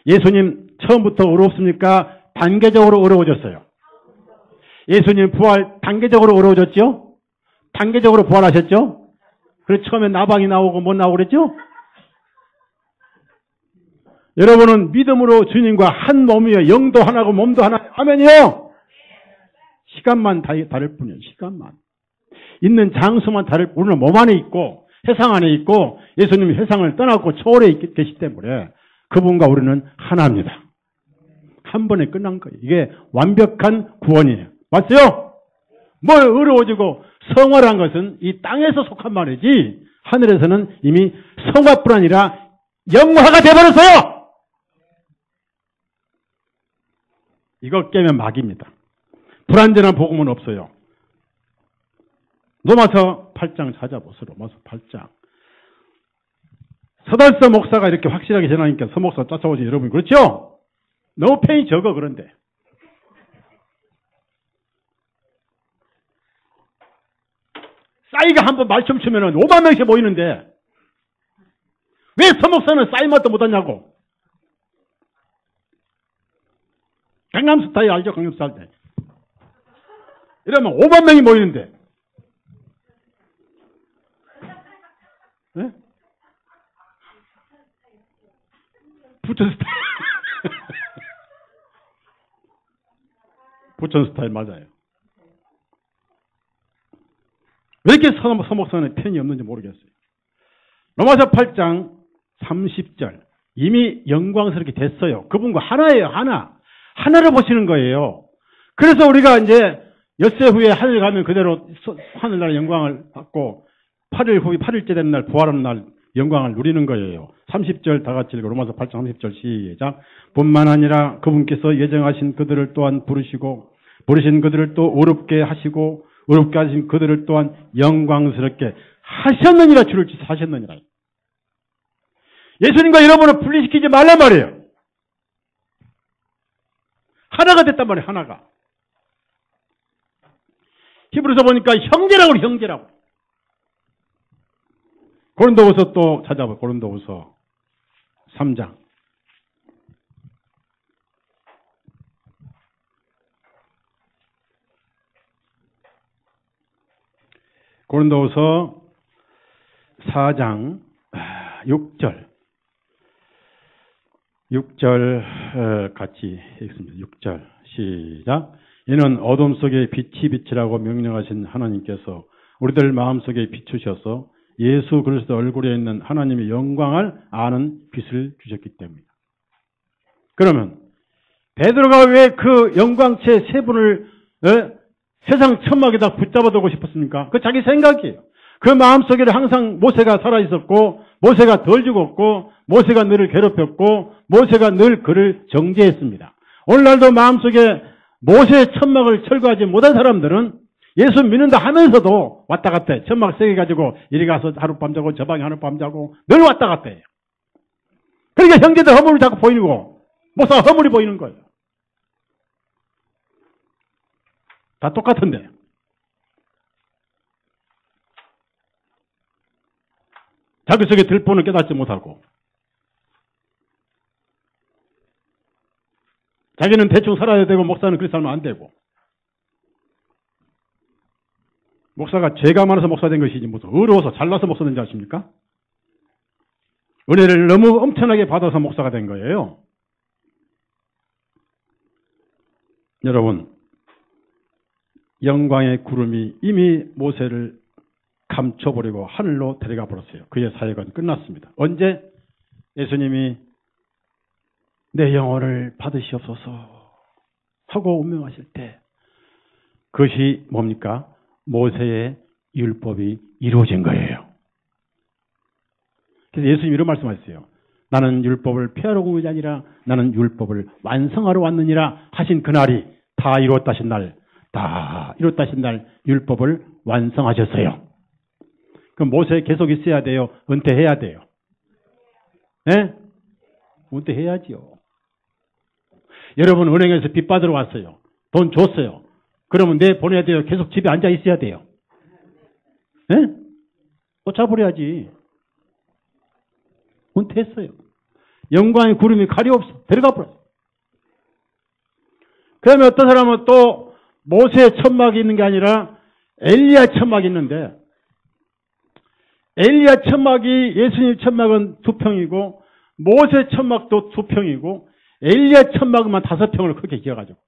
예수님 처음부터 의롭습니까? 단계적으로 의로워졌어요. 예수님 부활 단계적으로 의로워졌죠? 단계적으로 부활하셨죠? 그래서 처음에 나방이 나오고 못 나오고 그랬죠? 여러분은 믿음으로 주님과 한 몸이에요. 영도 하나고 몸도 하나. 아멘이요. 시간만 다를 뿐이에요. 시간만. 있는 장소만 다를 뿐. 우리는 몸 안에 있고 세상 안에 있고 예수님이 세상을 떠나고 초월해 계시기 때문에 그분과 우리는 하나입니다. 한 번에 끝난 거예요. 이게 완벽한 구원이에요. 맞죠? 뭘 의로워지고 성화란 것은 이 땅에서 속한 말이지 하늘에서는 이미 성화뿐 아니라 영화가 되어버렸어요. 이거 깨면 막입니다. 불완전한 복음은 없어요. 로마서 8장 찾아보세요. 로마서 8장. 서달서 목사가 이렇게 확실하게 전하니까 서 목사 쫓아오지 여러분. 그렇죠? 너무 팬이 적어. 그런데 싸이가 한번 말씀 치면은 5만 명씩 모이는데 왜 서 목사는 싸이 맛도 못하냐고. 강남 스타일 알죠? 강남 스타일. 이러면 5만 명이 모이는데. 네? 부천 스타일. 부천 스타일 맞아요. 왜 이렇게 서목사는 팬이 없는지 모르겠어요. 로마서 8장 30절. 이미 영광스럽게 됐어요. 그분과 하나예요. 하나를 보시는 거예요. 그래서 우리가 이제 엿새 후에 하늘 가면 그대로 하늘나라의 영광을 받고 8일 후에 8일째 되는 날 부활하는 날 영광을 누리는 거예요. 30절 다 같이 읽어. 로마서 8장 30절 시작. 뿐만 아니라 그분께서 예정하신 그들을 또한 부르시고 부르신 그들을 또 어렵게 하시고 어렵게 하신 그들을 또한 영광스럽게 하셨느니라. 주를 지사 하셨느니라. 예수님과 여러분을 분리시키지 말란 말이에요. 하나가 됐단 말이에요. 하나가. 히브리서 보니까 형제라고 그래. 형제라고. 고린도후서 또 찾아봐. 고린도후서 3장. 고린도후서 4장 6절. 6절 같이 읽습니다. 6절 시작. 이는 어둠 속에 빛이 빛이라고 명령하신 하나님께서 우리들 마음속에 비추셔서 예수 그리스도 얼굴에 있는 하나님의 영광을 아는 빛을 주셨기 때문이다. 그러면 베드로가 왜 그 영광체 세 분을 세상 천막에다 붙잡아두고 싶었습니까? 그 자기 생각이에요. 그 마음속에는 항상 모세가 살아있었고 모세가 덜 죽었고 모세가 늘을 괴롭혔고 모세가 늘 그를 정죄했습니다. 오늘날도 마음속에 모세의 천막을 철거하지 못한 사람들은 예수 믿는다 하면서도 왔다 갔다 해. 천막 3개 가지고 이리 가서 하룻밤 자고 저 방에 하룻밤 자고 늘 왔다 갔다 해요. 그러니까 형제들 허물이 자꾸 보이고 목사가 허물이 보이는 거예요. 다 똑같은데. 자기 속에 들보는 깨닫지 못하고 자기는 대충 살아야 되고 목사는 그렇게 살면 안 되고 목사가 죄가 많아서 목사 된 것이지 무슨 어려워서 잘나서 목사 된 줄 아십니까? 은혜를 너무 엄청나게 받아서 목사가 된 거예요. 여러분, 영광의 구름이 이미 모세를 감춰버리고 하늘로 데려가 버렸어요. 그의 사역은 끝났습니다. 언제? 예수님이 내 영혼을 받으시옵소서 하고 운명하실 때 그것이 뭡니까? 모세의 율법이 이루어진 거예요. 그래서 예수님이 이런 말씀하셨어요. 나는 율법을 폐하러 온 것이 아니라 나는 율법을 완성하러 왔느니라 하신 그날이 다 이루었다 하신 날, 다 이루었다 하신 날 율법을 완성하셨어요. 그럼 모세 계속 있어야 돼요? 은퇴해야 돼요? 네? 은퇴해야지요. 여러분 은행에서 빚 받으러 왔어요. 돈 줬어요. 그러면 내 보내야 돼요? 계속 집에 앉아 있어야 돼요? 네? 쫓아버려야지. 은퇴했어요. 영광의 구름이 가리없어. 데려가 버렸어요. 그 다음에 어떤 사람은 또 모세의 천막이 있는 게 아니라 엘리야 천막이 있는데 엘리야 천막이 예수님 천막은 2평이고 모세 천막도 2평이고 엘리야 천막만 5평을 크게 지어가지고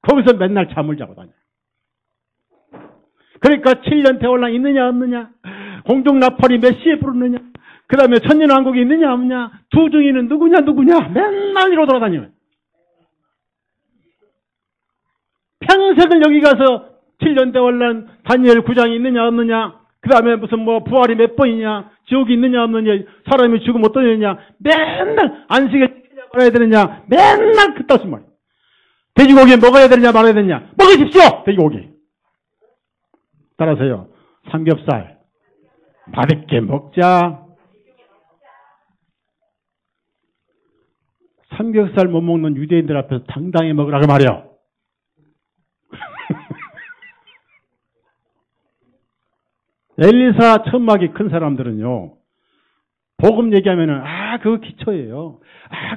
거기서 맨날 잠을 자고 다녀요. 그러니까 7년 대환란 있느냐 없느냐, 공중 나팔이 몇 시에 부르느냐, 그 다음에 천년왕국이 있느냐 없느냐, 두 중이는 누구냐 맨날 이러고 돌아다녀요. 평생을 여기 가서 7년 대환란 다니엘 9장이 있느냐 없느냐, 그 다음에 무슨 뭐 부활이 몇 번이냐, 지옥이 있느냐 없느냐, 사람이 죽으면 어떠느냐, 맨날 안식에 지키냐 말아야 되느냐, 맨날 그따위 말이에요. 돼지고기 먹어야 되느냐 말아야 되느냐, 먹으십시오. 돼지고기. 따라서요. 삼겹살 맛있게 먹자. 삼겹살 못 먹는 유대인들 앞에서 당당히 먹으라고 말이요. 엘리사 천막이 큰 사람들은요, 복음 얘기하면은, 그거 기초예요.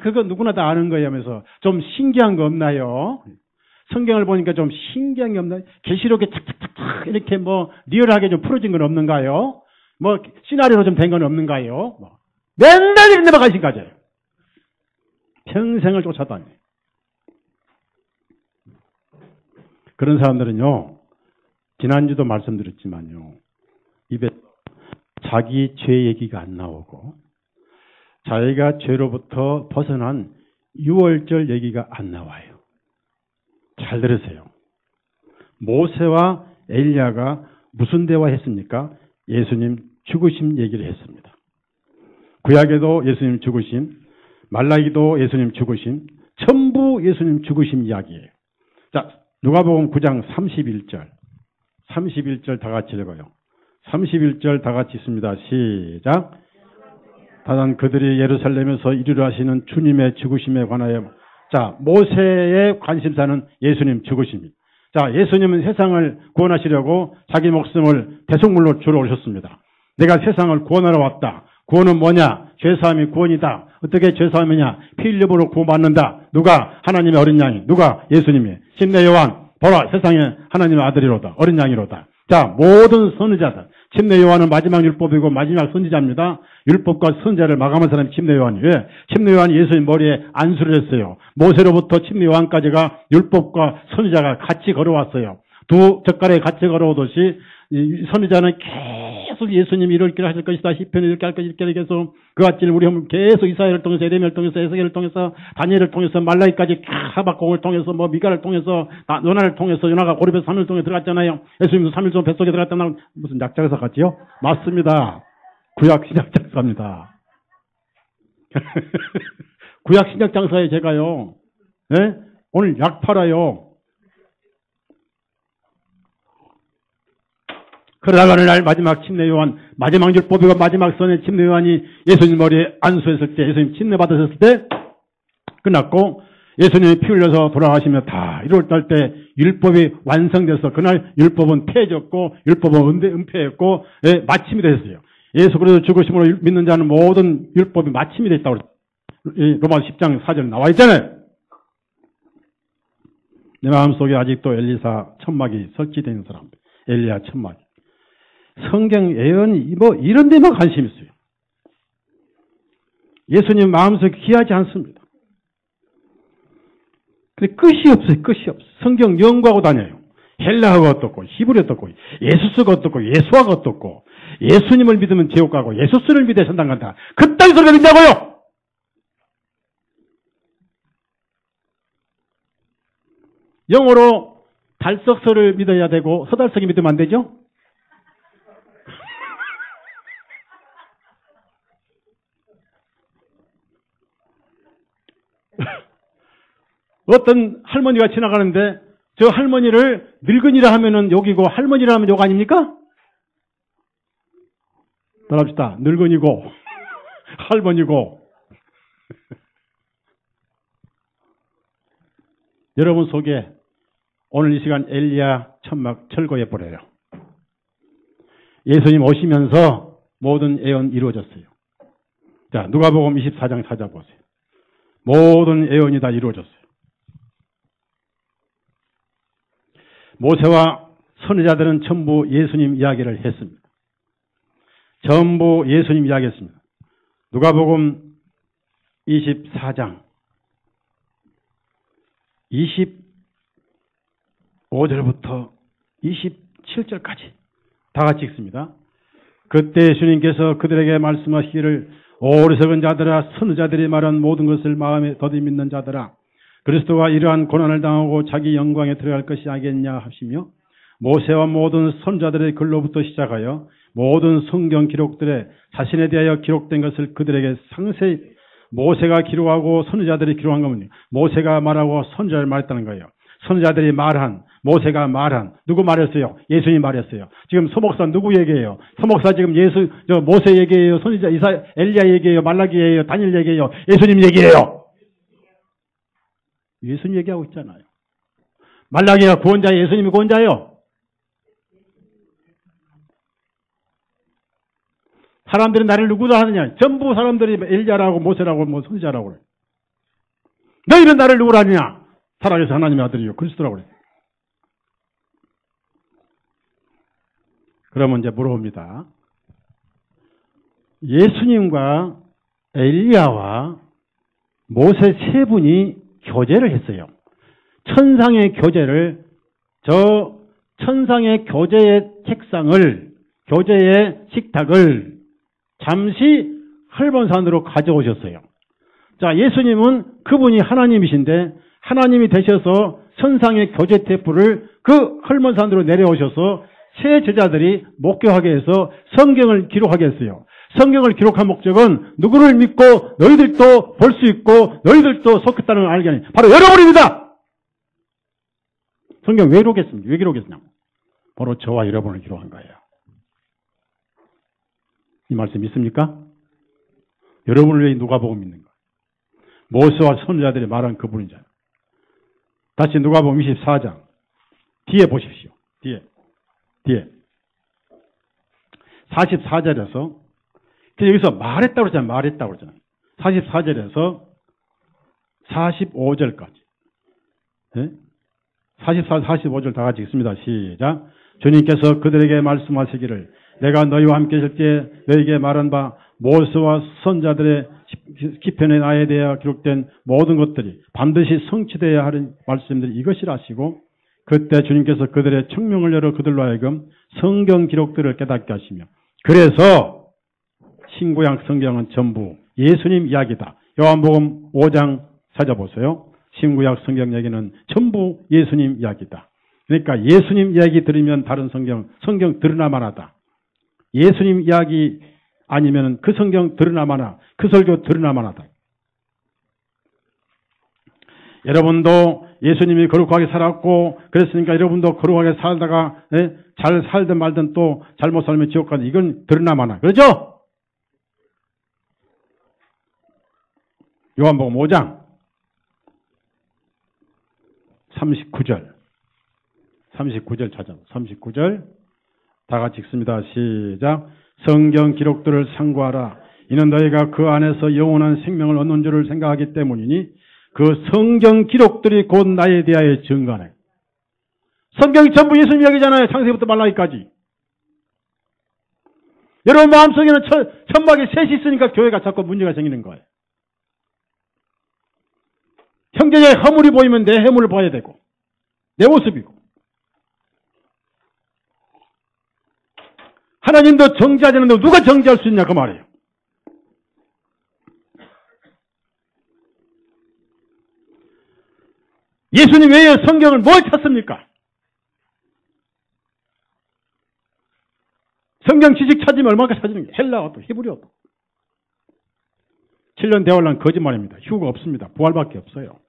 그거 누구나 다 아는 거예요 하면서 좀 신기한 거 없나요? 성경을 보니까 좀 신기한 게 없나요? 계시록에 착착착착 이렇게 뭐 리얼하게 좀 풀어진 건 없는가요? 뭐 시나리오로 좀 된 건 없는가요? 맨날 이런 데만 관심 가져요. 평생을 쫓아다녀. 그런 사람들은요, 지난주도 말씀드렸지만요, 입에 자기 죄 얘기가 안 나오고 자기가 죄로부터 벗어난 유월절 얘기가 안 나와요. 잘 들으세요. 모세와 엘리야가 무슨 대화했습니까? 예수님 죽으심 얘기를 했습니다. 구약에도 예수님 죽으심, 말라기도 예수님 죽으심, 전부 예수님 죽으심 이야기예요. 자, 누가복음 9장 31절 다 같이 읽어요. 31절 다 같이 있습니다. 시작. 다만 그들이 예루살렘에서 이르려 하시는 주님의 죽으심에 관하여, 자, 모세의 관심사는 예수님 죽으심입니다. 자, 예수님은 세상을 구원하시려고 자기 목숨을 대속물로 주러 오셨습니다. 내가 세상을 구원하러 왔다. 구원은 뭐냐? 죄사함이 구원이다. 어떻게 죄사함이냐? 피 흘림으로 구원받는다. 누가? 하나님의 어린 양이. 누가? 예수님이. 침례 요한, 보라, 세상에 하나님의 아들이로다. 어린 양이로다. 자, 모든 선지자들. 침례 요한은 마지막 율법이고 마지막 선지자입니다. 율법과 선지자를 마감한 사람이 침례 요한이. 왜? 침례 요한이 예수님 머리에 안수를 했어요. 모세로부터 침례 요한까지가 율법과 선지자가 같이 걸어왔어요. 두 젓가락에 같이 걸어오듯이 이 선지자는 계속 예수님이 이렇게 하실 것이다. 시편을 이렇게 할 것이다. 이렇게 해서 그같이 우리 계속 이사야를 통해서 에레미야를 통해서 에스겔을 통해서 다니엘을 통해서 말라기까지 하박국을 통해서 뭐 미가를 통해서 요나를 통해서 요나가 고립에서 3일 동안 들어갔잖아요. 예수님도 3일 동안 뱃속에 들어갔다는 무슨 약작사 같지요? 맞습니다. 구약 신약 장사입니다. 구약 신약 장사에 제가요. 네? 오늘 약 팔아요. 그러다가는 날 마지막 침례 요한, 마지막 율법이고 마지막 선의 침례 요한이 예수님 머리에 안수했을 때, 예수님 침례 받으셨을 때 끝났고, 예수님이 피 흘려서 돌아가시며 다 1월달 때 율법이 완성돼서 그날 율법은 폐해졌고 율법은 은폐했고 마침이 됐어요. 예수 그리스도 죽으심으로 믿는 자는 모든 율법이 마침이 됐다고 로마서 10장 4절 나와 있잖아요. 내 마음속에 아직도 엘리사 천막이 설치되어 있는 사람, 엘리야 천막. 성경 예언이 뭐 이런 데만 관심이 있어요. 예수님 마음속에 귀하지 않습니다. 근데 끝이 없어요. 끝이 없어요. 성경 연구하고 다녀요. 헬라어가 어떻고 히브리어가 어떻고 예수스가 어떻고 예수화가 어떻고 예수님을 믿으면 지옥 가고 예수스를 믿어야 천당 간다. 그딴 소리가 된다고요. 영어로 달석서를 믿어야 되고 서달석이 믿으면 안 되죠? 어떤 할머니가 지나가는데 저 할머니를 늙은이라 하면은 욕이고 할머니라 하면 욕 아닙니까? 따라합시다. 늙은이고 할머니고. 여러분 속에 오늘 이 시간 엘리야 천막 철거해 버려요. 예수님 오시면서 모든 예언 이루어졌어요. 자, 누가복음 24장 찾아보세요. 모든 예언이 다 이루어졌어요. 모세와 선지자들은 전부 예수님 이야기를 했습니다. 전부 예수님 이야기했습니다. 누가복음 24장 25절부터 27절까지 다 같이 읽습니다. 그때 주님께서 그들에게 말씀하시기를 어리석은 자들아, 선지자들이 말한 모든 것을 마음에 더디 믿는 자들아, 그리스도가 이러한 고난을 당하고 자기 영광에 들어갈 것이 아니겠냐 하시며, 모세와 모든 선지자들의 글로부터 시작하여 모든 성경 기록들에 자신에 대하여 기록된 것을 그들에게 상세히, 모세가 기록하고 선지자들이 기록한 것은 모세가 말하고 선지자를 말했다는 거예요. 선지자들이 말한, 모세가 말한, 누구 말했어요? 예수님이 말했어요. 지금 서목사 누구 얘기해요? 서목사 지금 모세 얘기해요? 선지자 엘리야 얘기해요? 말라기 얘기해요? 다니엘 얘기해요? 예수님 얘기해요? 예수님 얘기하고 있잖아요. 말라기가 구원자예요? 예수님이 구원자예요? 사람들이 나를 누구다 하느냐? 전부 사람들이 엘리야라고 모세라고 뭐 선지자라고 그래. 너희는 나를 누구라 하느냐? 살아계신 하나님의 아들이요 그리스도라고 그래. 그러면 이제 물어봅니다. 예수님과 엘리야와 모세 세 분이 교제를 했어요. 천상의 교제를, 저 천상의 교제의 책상을, 교제의 식탁을 잠시 헐몬산으로 가져오셨어요. 자, 예수님은 그분이 하나님이신데 하나님이 되셔서 천상의 교제 테이프를 그 헐몬산으로 내려오셔서 세 제자들이 목교하게 해서 성경을 기록하게 했어요. 성경을 기록한 목적은 누구를 믿고 너희들도 볼 수 있고 너희들도 속했다는 걸 알게 하니 바로 여러분입니다. 성경 왜 기록했습니까? 왜 기록했냐고. 바로 저와 여러분을 기록한 거예요. 이 말씀 믿습니까? 여러분을 위해 누가복음 믿는 거예요. 모세와 선지자들이 말한 그분이잖아요. 다시 누가복음 24장 뒤에 보십시오. 뒤에 44절에서 여기서 말했다고 그러잖아요. 44절에서 45절까지. 네? 44, 45절 다 같이 읽습니다. 시작. 주님께서 그들에게 말씀하시기를 내가 너희와 함께 있을 때 너희에게 말한 바 모세와 선자들의 시편에 나에 대하여 기록된 모든 것들이 반드시 성취되어야 하는 말씀들이 이것이라 하시고 그때 주님께서 그들의 청명을 열어 그들로 하여금 성경 기록들을 깨닫게 하시며 그래서 신구약 성경은 전부 예수님 이야기다. 요한복음 5장 찾아보세요. 신구약 성경 얘기는 전부 예수님 이야기다. 그러니까 예수님 이야기 들으면 다른 성경 들으나 마나다. 예수님 이야기 아니면 그 성경 들으나 마나, 그 설교 들으나 마나다. 여러분도 예수님이 거룩하게 살았고 그랬으니까 여러분도 거룩하게 살다가 잘 살든 말든 또 잘못 살면 지옥 가는 이건 들으나 마나. 그렇죠? 요한복음 5장 39절 찾아. 39절 다 같이 읽습니다. 시작. 성경 기록들을 상고하라. 이는 너희가 그 안에서 영원한 생명을 얻는 줄을 생각하기 때문이니 그 성경 기록들이 곧 나에 대하여 증거하네. 성경이 전부 예수님 이야기잖아요. 창세기부터 말라기까지. 여러분 마음속에는 천막에 셋이 있으니까 교회가 자꾸 문제가 생기는 거예요. 형제의 허물이 보이면 내 해물을 봐야 되고 내 모습이고 하나님도 정죄하지 않는데 누가 정죄할 수 있냐 그 말이에요. 예수님 외에 성경을 뭘 찾습니까? 성경 지식 찾으면 얼마나 찾는 게 헬라어도 히브리어도 7년 대화란 거짓말입니다. 휴가 없습니다. 부활밖에 없어요.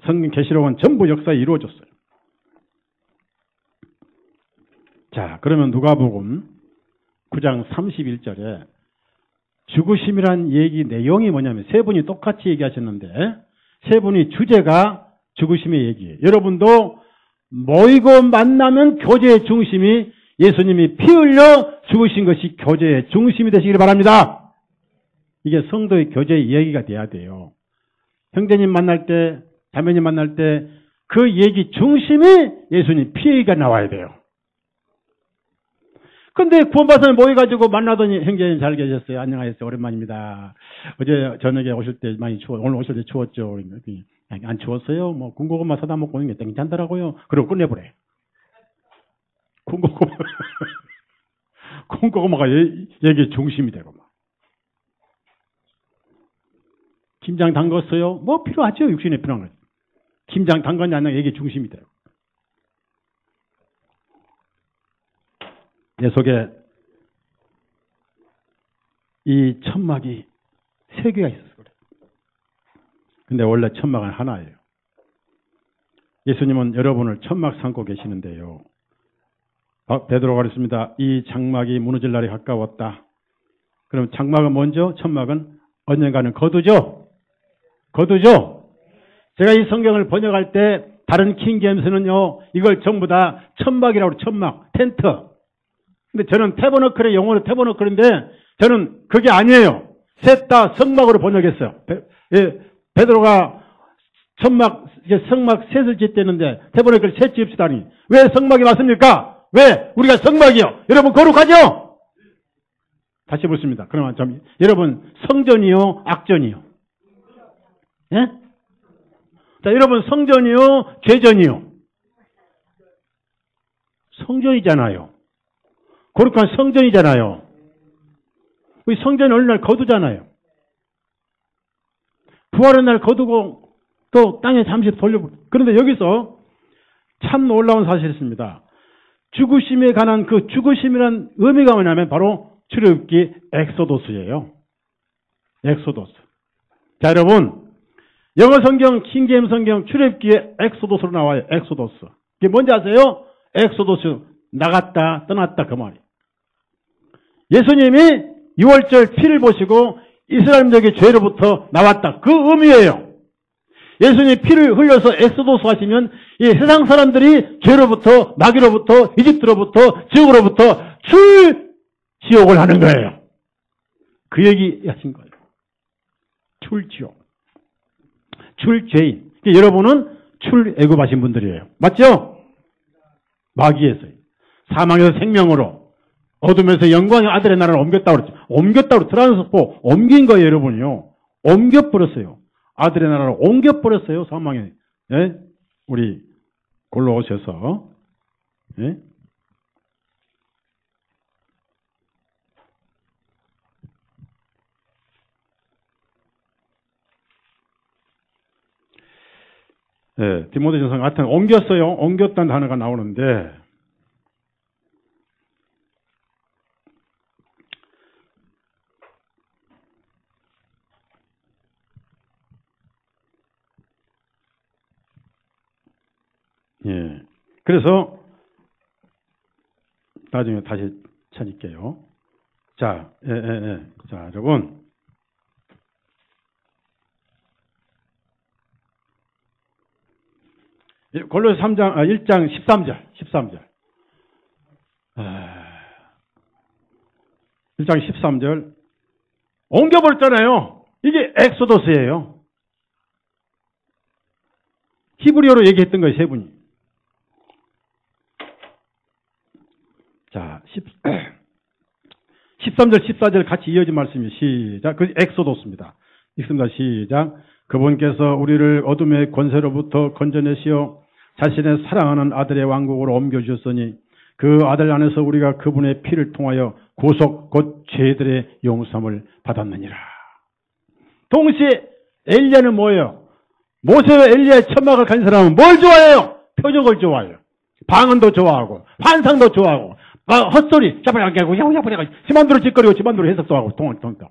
성경 계시록은 전부 역사에 이루어졌어요. 자, 그러면 누가복음 9장 31절에 죽으심이란 얘기 내용이 뭐냐면 세 분이 똑같이 얘기하셨는데 세 분이 주제가 죽으심의 얘기예요. 여러분도 모이고 만나면 교제의 중심이 예수님이 피 흘려 죽으신 것이 교제의 중심이 되시길 바랍니다. 이게 성도의 교제의 이야기가 돼야 돼요. 형제님 만날 때, 자매님 만날 때 그 얘기 중심이 예수님 피 얘기가 나와야 돼요. 근데 구원받아서 모여가지고 만나더니 형제님 잘 계셨어요. 안녕하세요. 오랜만입니다. 어제 저녁에 오실 때 많이 오늘 오실 때 추웠죠. 안 추웠어요? 뭐 군고구마 사다 먹고 오는 게 괜찮더라고요. 그리고 끝내버려. 군고구마가 얘기의 중심이 되고 막. 김장 담궜어요? 뭐 필요하죠. 육신에 필요한 거죠. 김장 담궜냐 안 얘기의 중심이 돼요. 내 속에 이 천막이 세 개가 있어서 그래요. 근데 원래 천막은 하나예요. 예수님은 여러분을 천막 삼고 계시는데요. 베드로가 그랬습니다. 이 장막이 무너질 날이 가까웠다. 그럼 장막은 먼저 천막은 언젠가는 거두죠. 거두죠? 제가 이 성경을 번역할 때 다른 킹제임스는요, 이걸 전부 다 천막이라고 그래요. 천막, 텐트. 근데 저는 태버너클의 영어로 태버너클인데 저는 그게 아니에요. 셋 다 성막으로 번역했어요. 베드로가 천막, 이제 성막 셋을 짓대는데 태버너클 셋 지읍시다니. 왜 성막이 맞습니까? 왜? 우리가 성막이요. 여러분 거룩하죠? 다시 묻습니다. 그러면 좀, 여러분 성전이요? 악전이요? 예? 자, 여러분 성전이요? 죄전이요? 성전이잖아요. 거룩한 성전이잖아요. 우리 성전은 어느 날 거두잖아요. 부활의 날 거두고 또 땅에 잠시 그런데 여기서 참 놀라운 사실이 있습니다. 죽으심에 관한 그 죽으심이란 의미가 뭐냐면 바로 출애굽기 엑소도스예요. 엑소도스. 자, 여러분 영어 성경 킹제임스 성경 출애굽기에 엑소도스로 나와요. 엑소도스. 이게 뭔지 아세요? 엑소도스 나갔다 떠났다 그 말이에요. 예수님이 6월절 피를 보시고 이스라엘민족의 죄로부터 나왔다. 그 의미예요. 예수님이 피를 흘려서 엑소도스 하시면 이 세상 사람들이 죄로부터 마귀로부터 이집트로부터 지옥으로부터 출지옥을 하는 거예요. 그 얘기 하신 거예요. 출지옥. 출죄인. 여러분은 출애굽하신 분들이에요. 맞죠? 마귀에서 사망에서 생명으로 어둠에서 영광의 아들의 나라를 옮겼다고 그랬죠. 옮겼다고 트랜스포 옮긴 거예요, 여러분이요. 옮겨버렸어요. 아들의 나라를 옮겨버렸어요, 사망에. 예? 우리 골로 오셔서. 예? 예, 디모데전서 같은 옮겼어요. 옮겼다는 단어가 나오는데 예. 그래서 나중에 다시 찾을게요. 자, 자, 여러분. 골로새 1장 13절. 1장 13절. 옮겨버렸잖아요. 이게 엑소도스예요. 히브리어로 얘기했던 거예요, 세 분이. 자, 13절, 14절 같이 이어진 말씀이 시작. 그 엑소도스입니다. 읽습니다. 시작. 그분께서 우리를 어둠의 권세로부터 건져내시어 자신의 사랑하는 아들의 왕국으로 옮겨주셨으니 그 아들 안에서 우리가 그분의 피를 통하여 구속 곧 죄들의 용서함을 받았느니라. 동시에 엘리야는 뭐예요? 모세와 엘리야의 천막을 가진 사람은 뭘 좋아해요? 표적을 좋아해요. 방언도 좋아하고 환상도 좋아하고 헛소리 짜파게 하고 야구야구야구 지만대로 짓거리고 지만대로 해석도 하고 동도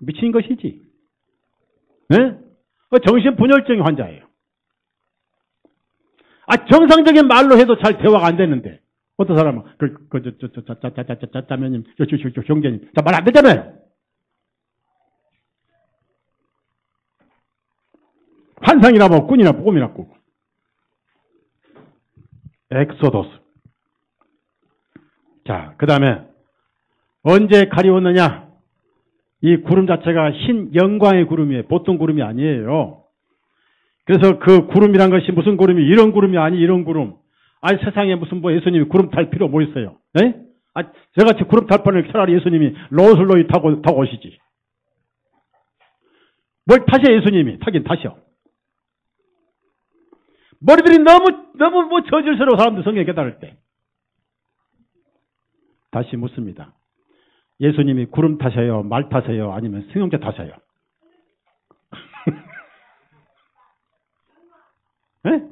미친 것이지. 네? 정신 분열증 환자예요. 정상적인 말로 해도 잘 대화가 안 되는데 어떤 사람은 짜면님 경제님 말 안 되잖아요. 환상이나 뭐 꿈이나 꿈이나 꾸고. 엑소도스. 자, 그 다음에 언제 가리웠느냐? 이 구름 자체가 흰 영광의 구름이에요. 보통 구름이 아니에요. 그래서 그 구름이란 것이 무슨 구름이 이런 구름이 아니 이런 구름. 세상에 무슨 뭐 예수님이 구름 탈 필요 뭐 있어요? 예? 저같이 구름 탈 뻔을 차라리 예수님이 롤스로이 타고 오시지. 뭘 타셔 예수님이 타긴 타셔. 머리들이 너무 뭐 저질스러워 사람들 성경에 깨달을 때. 다시 묻습니다. 예수님이 구름 타셔요? 말 타셔요? 아니면 승용차 타셔요? 네?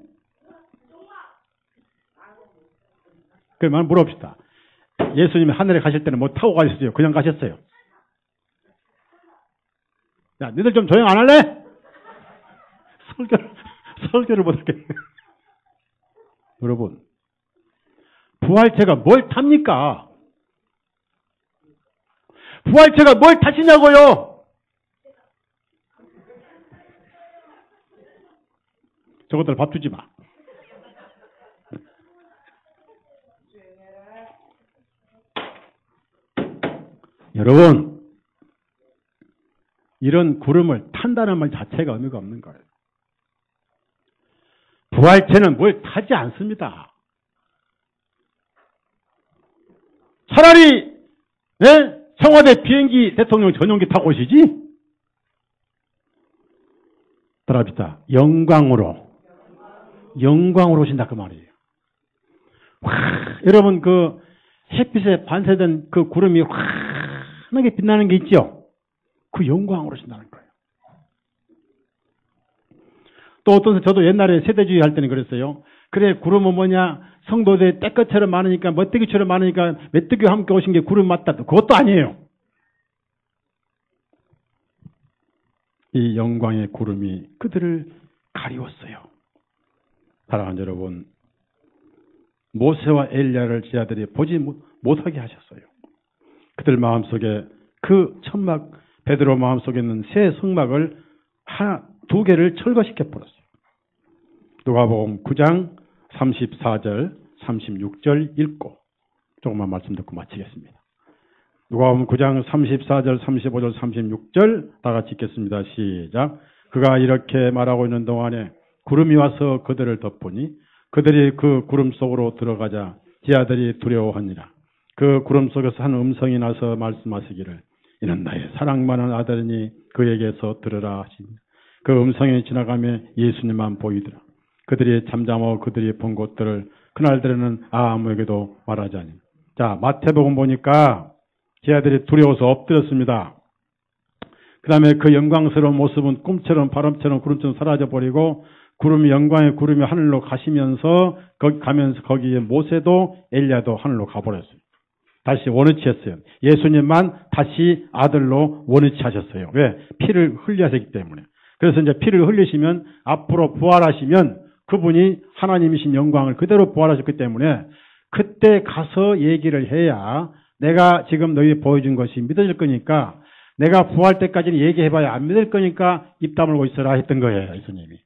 그러면 물어봅시다. 예수님이 하늘에 가실 때는 뭐 타고 가셨어요? 그냥 가셨어요? 야, 너희들 좀 조용 안 할래? 설교를 못하겠네. 여러분, 부활체가 뭘 탑니까? 부활체가 뭘 타시냐고요? 저것들 밥 주지 마. 여러분, 이런 구름을 탄다는 말 자체가 의미가 없는 거예요. 부활체는 뭘 타지 않습니다. 차라리 청와대 비행기 대통령 전용기 타고 오시지? 따라합시다. 영광으로 오신다 그 말이에요. 와, 여러분 그 햇빛에 반사된 그 구름이 환하게 빛나는 게 있죠? 그 영광으로 오신다는 거예요. 또 어떤 저도 옛날에 세대주의 할 때는 그랬어요. 그래 구름은 뭐냐? 성도들 떼것처럼 많으니까 메뚜기처럼 많으니까 메뚜기와 함께 오신 게 구름 맞다. 그것도 아니에요. 이 영광의 구름이 그들을 가리웠어요. 사랑하는 여러분, 모세와 엘리야를 제자들이 보지 못하게 하셨어요. 그들 마음속에 그 천막, 베드로 마음속에 있는 새 성막을 두 개를 철거시켜 버렸어요. 누가복음 9장 34절, 36절 읽고 조금만 말씀 듣고 마치겠습니다. 누가복음 9장 34절, 35절, 36절 다 같이 읽겠습니다. 시작. 그가 이렇게 말하고 있는 동안에 구름이 와서 그들을 덮으니 그들이 그 구름 속으로 들어가자 제자들이 두려워하니라. 그 구름 속에서 한 음성이 나서 말씀하시기를 이는 나의 사랑받는 아들이니 그에게서 들으라 하시니 그 음성이 지나가며 예수님만 보이더라. 그들이 잠잠하고 그들이 본 것들을 그날들에는 아무에게도 말하지 아니하니. 자, 마태복음 보니까 제자들이 두려워서 엎드렸습니다. 그 다음에 그 영광스러운 모습은 꿈처럼 바람처럼 구름처럼 사라져버리고 구름이 영광의 구름이 하늘로 가시면서 거기에 모세도 엘리야도 하늘로 가버렸어요. 다시 원위치했어요. 예수님만 다시 아들로 원위치하셨어요. 왜? 피를 흘리셨기 때문에. 그래서 이제 피를 흘리시면 앞으로 부활하시면 그분이 하나님이신 영광을 그대로 부활하셨기 때문에 그때 가서 얘기를 해야 내가 지금 너희 보여준 것이 믿어질 거니까 내가 부활 때까지는 얘기해봐야 안 믿을 거니까 입 다물고 있어라 했던 거예요. 예수님이.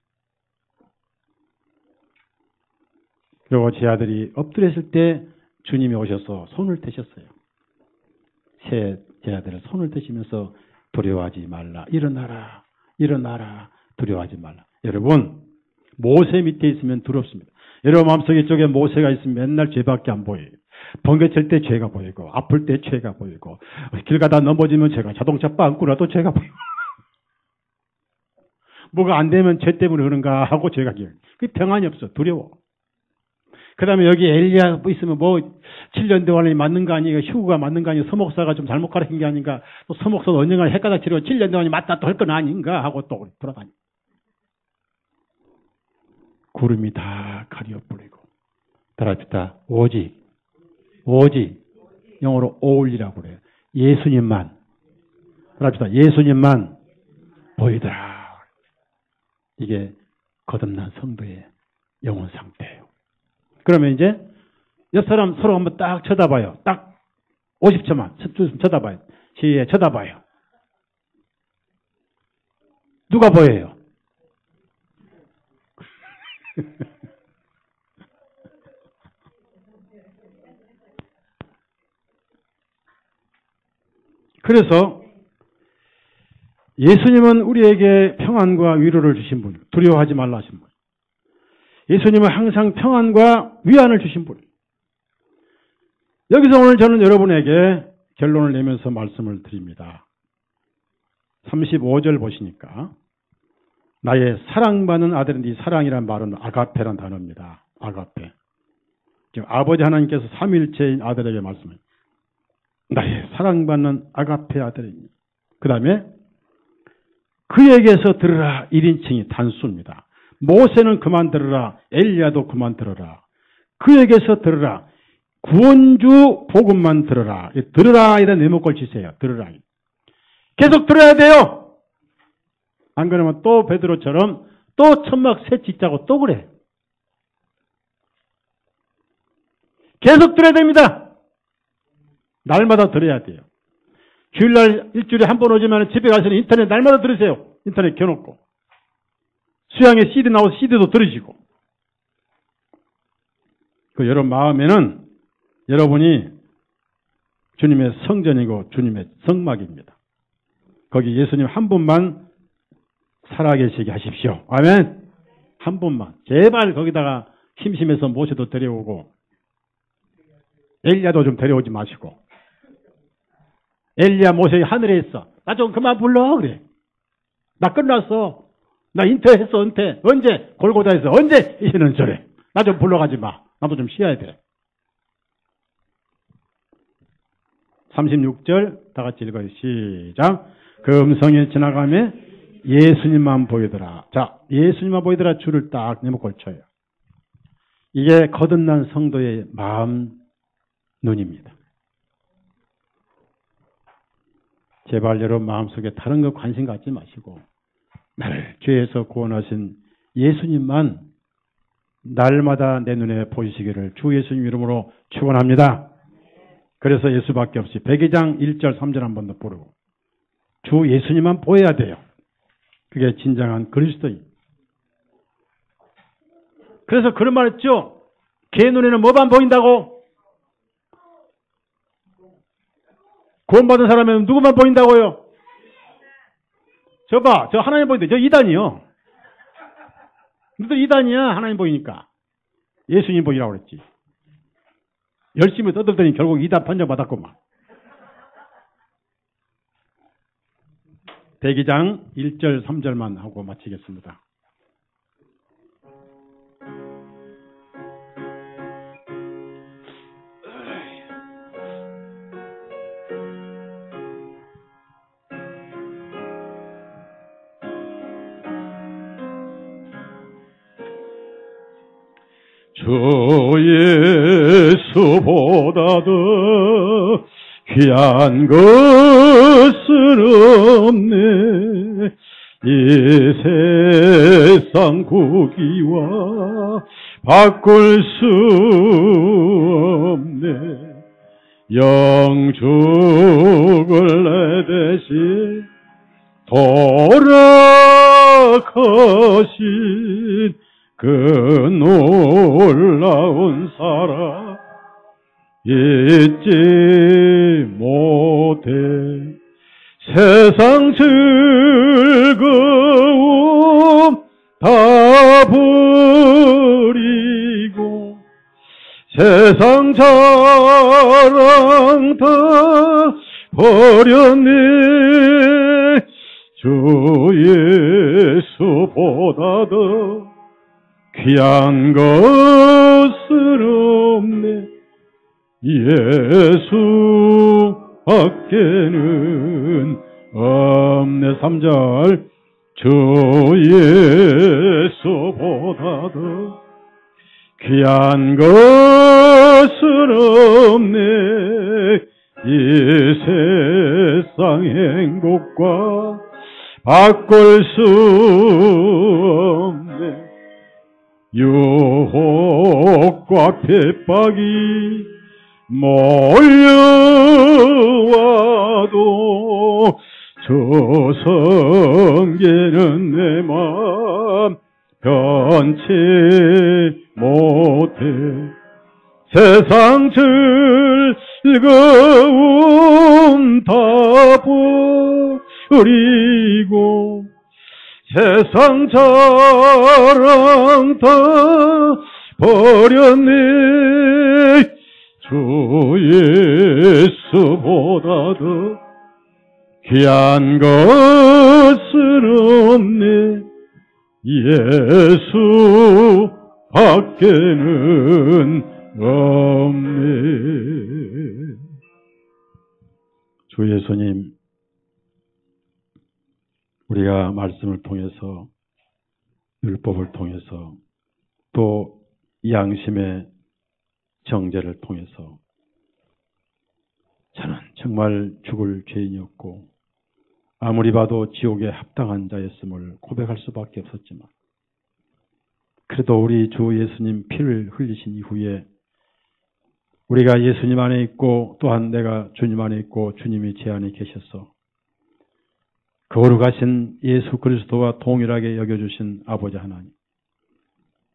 그리고 제 아들이 엎드렸을 때 주님이 오셔서 손을 대셨어요. 새 제 아들을 손을 대시면서 두려워하지 말라. 일어나라. 일어나라. 두려워하지 말라. 여러분 모세 밑에 있으면 두렵습니다. 여러분 마음속에 쪽에 모세가 있으면 맨날 죄밖에 안 보여요. 번개칠 때 죄가 보이고 아플 때 죄가 보이고 길 가다 넘어지면 죄가 자동차 빵꾸라도 죄가 보이고 뭐가 안 되면 죄 때문에 그런가 하고 죄가 기억. 그 평안이 없어. 두려워. 그 다음에 여기 엘리야 있으면 뭐 7년 동안이 맞는 거 아니에요. 휴구가 맞는 거 아니에요. 서목사가 좀 잘못 가르친 게 아닌가. 또 서목사도 언젠가 헷가닥 치르고 7년 동안이 맞다 또 할 건 아닌가 하고 또 돌아다니. 구름이 다 가려버리고 따라합시다. 오직 영어로 올리라고 그래요. 예수님만 따라합시다. 예수님만 보이더라. 이게 거듭난 성도의 영혼 상태예요. 그러면 이제 옆 사람 서로 한번 딱 쳐다봐요. 딱 50초만 쳐다봐요. 시에 쳐다봐요. 누가 보여요? 그래서 예수님은 우리에게 평안과 위로를 주신 분, 두려워하지 말라 하신 분. 예수님은 항상 평안과 위안을 주신 분. 여기서 오늘 저는 여러분에게 결론을 내면서 말씀을 드립니다. 35절 보시니까 나의 사랑받는 아들은 이 사랑이란 말은 아가페란 단어입니다. 아가페. 지금 아버지 하나님께서 삼위일체인 아들에게 말씀해요. 나의 사랑받는 아가페 아들이니. 그 다음에 그에게서 들으라 1인칭이 단수입니다. 모세는 그만 들으라. 엘리야도 그만 들으라. 그에게서 들으라. 구원주 복음만 들으라. 들으라 이런 네모꼴 치세요. 들으라. 계속 들어야 돼요. 안 그러면 또 베드로처럼 또 천막 새 짓자고 또 그래. 계속 들어야 됩니다. 날마다 들어야 돼요. 주일날 일주일에 한 번 오지만 집에 가서는 인터넷 날마다 들으세요. 인터넷 켜놓고. 수양에 CD 나와서 CD도 들으시고. 그 여러분 마음에는 여러분이 주님의 성전이고 주님의 성막입니다. 거기 예수님 한 분만 살아계시게 하십시오. 아멘. 한 분만. 제발 거기다가 심심해서 모세도 데려오고 엘리야도 좀 데려오지 마시고. 엘리야 모세 하늘에 있어. 나 좀 그만 불러 그래. 나 끝났어. 나 은퇴했어 은퇴. 언제? 골고다에서. 언제? 이제는 저래. 나 좀 불러가지 마. 나도 좀 쉬어야 돼. 36절 다 같이 읽어요. 시작. 그 음성이 지나가며 예수님만 보이더라. 자, 예수님만 보이더라 줄을 딱 내면 걸쳐요. 이게 거듭난 성도의 마음 눈입니다. 제발 여러분 마음속에 다른 거 관심 갖지 마시고 나를 죄에서 구원하신 예수님만 날마다 내 눈에 보이시기를 주 예수님 이름으로 축원합니다. 그래서 예수밖에 없이 백의장 1절 3절 한 번 더 부르고 주 예수님만 보여야 돼요. 그게 진정한 그리스도인. 그래서 그런 말 했죠. 걔 눈에는 뭐만 보인다고? 구원받은 사람에는 누구만 보인다고요? 저 봐. 저 하나님 보이는데 저 이단이요. 너들 이단이야. 하나님 보이니까. 예수님 보이라고 그랬지. 열심히 떠들더니 결국 이단 판정받았구만. 대기장 1절 3절만 하고 마치겠습니다. 주 예수보다도 귀한 것은 없네. 이 세상 구기와 바꿀 수 없네. 영죽을 내 대신 돌아가신 그 놀라운 사랑 잊지 못해. 세상 즐거움 다 버리고 세상 자랑 다 버렸네. 주 예수보다도 귀한 것은 없네. 예수밖에는 없네. 3절 주 예수보다도 귀한 것은 없네. 이 세상 행복과 바꿀 수 없네. 유혹과 핍박이 몰려와도 조성계는 내 맘 변치 못해. 세상 즐거움 다 버리고 세상 자랑 다 버렸네. 주 예수보다도 귀한 것은 없네. 예수밖에는 없네. 주 예수님, 우리가 말씀을 통해서 율법을 통해서 또 양심의 정죄를 통해서 저는 정말 죽을 죄인이었고 아무리 봐도 지옥에 합당한 자였음을 고백할 수밖에 없었지만 그래도 우리 주 예수님 피를 흘리신 이후에 우리가 예수님 안에 있고 또한 내가 주님 안에 있고 주님이 제 안에 계셔서 거룩하신 예수 그리스도와 동일하게 여겨주신 아버지 하나님,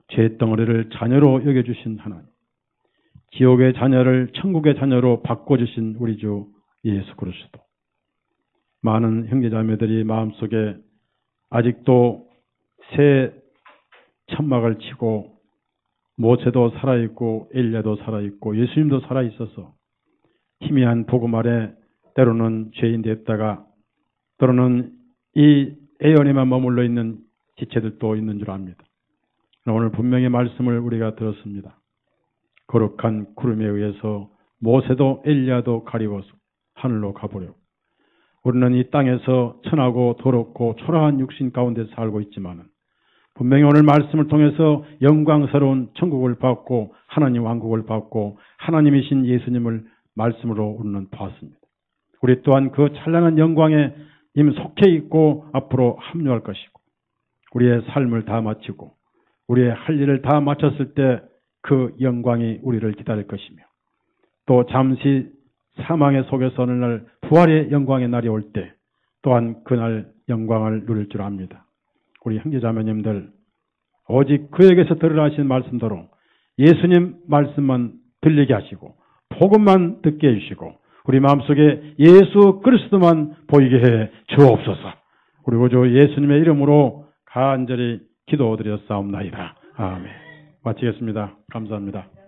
죄덩어리를 자녀로 여겨주신 하나님, 지옥의 자녀를 천국의 자녀로 바꿔주신 우리 주 예수 그리스도. 많은 형제자매들이 마음속에 아직도 새 천막을 치고 모세도 살아있고 엘리야도 살아있고 예수님도 살아있어서 희미한 복음 아래 때로는 죄인 됐다가 때로는 이 애연에만 머물러 있는 지체들도 있는 줄 압니다. 오늘 분명히 말씀을 우리가 들었습니다. 거룩한 구름에 의해서 모세도 엘리야도 가리워서 하늘로 가보려고. 우리는 이 땅에서 천하고 더럽고 초라한 육신 가운데 살고 있지만 분명히 오늘 말씀을 통해서 영광스러운 천국을 받고 하나님 왕국을 받고 하나님이신 예수님을 말씀으로 우리는 보았습니다. 우리 또한 그 찬란한 영광에 이미 속해 있고 앞으로 합류할 것이고 우리의 삶을 다 마치고 우리의 할 일을 다 마쳤을 때 그 영광이 우리를 기다릴 것이며 또 잠시 사망의 속에서 어느 날 부활의 영광의 날이 올 때 또한 그날 영광을 누릴 줄 압니다. 우리 형제자매님들 오직 그에게서 들으라 하신 말씀대로 예수님 말씀만 들리게 하시고 복음만 듣게 해주시고 우리 마음속에 예수 그리스도만 보이게 해 주옵소서. 우리 구주 예수님의 이름으로 간절히 기도드렸사옵나이다. 아멘. 마치겠습니다. 감사합니다.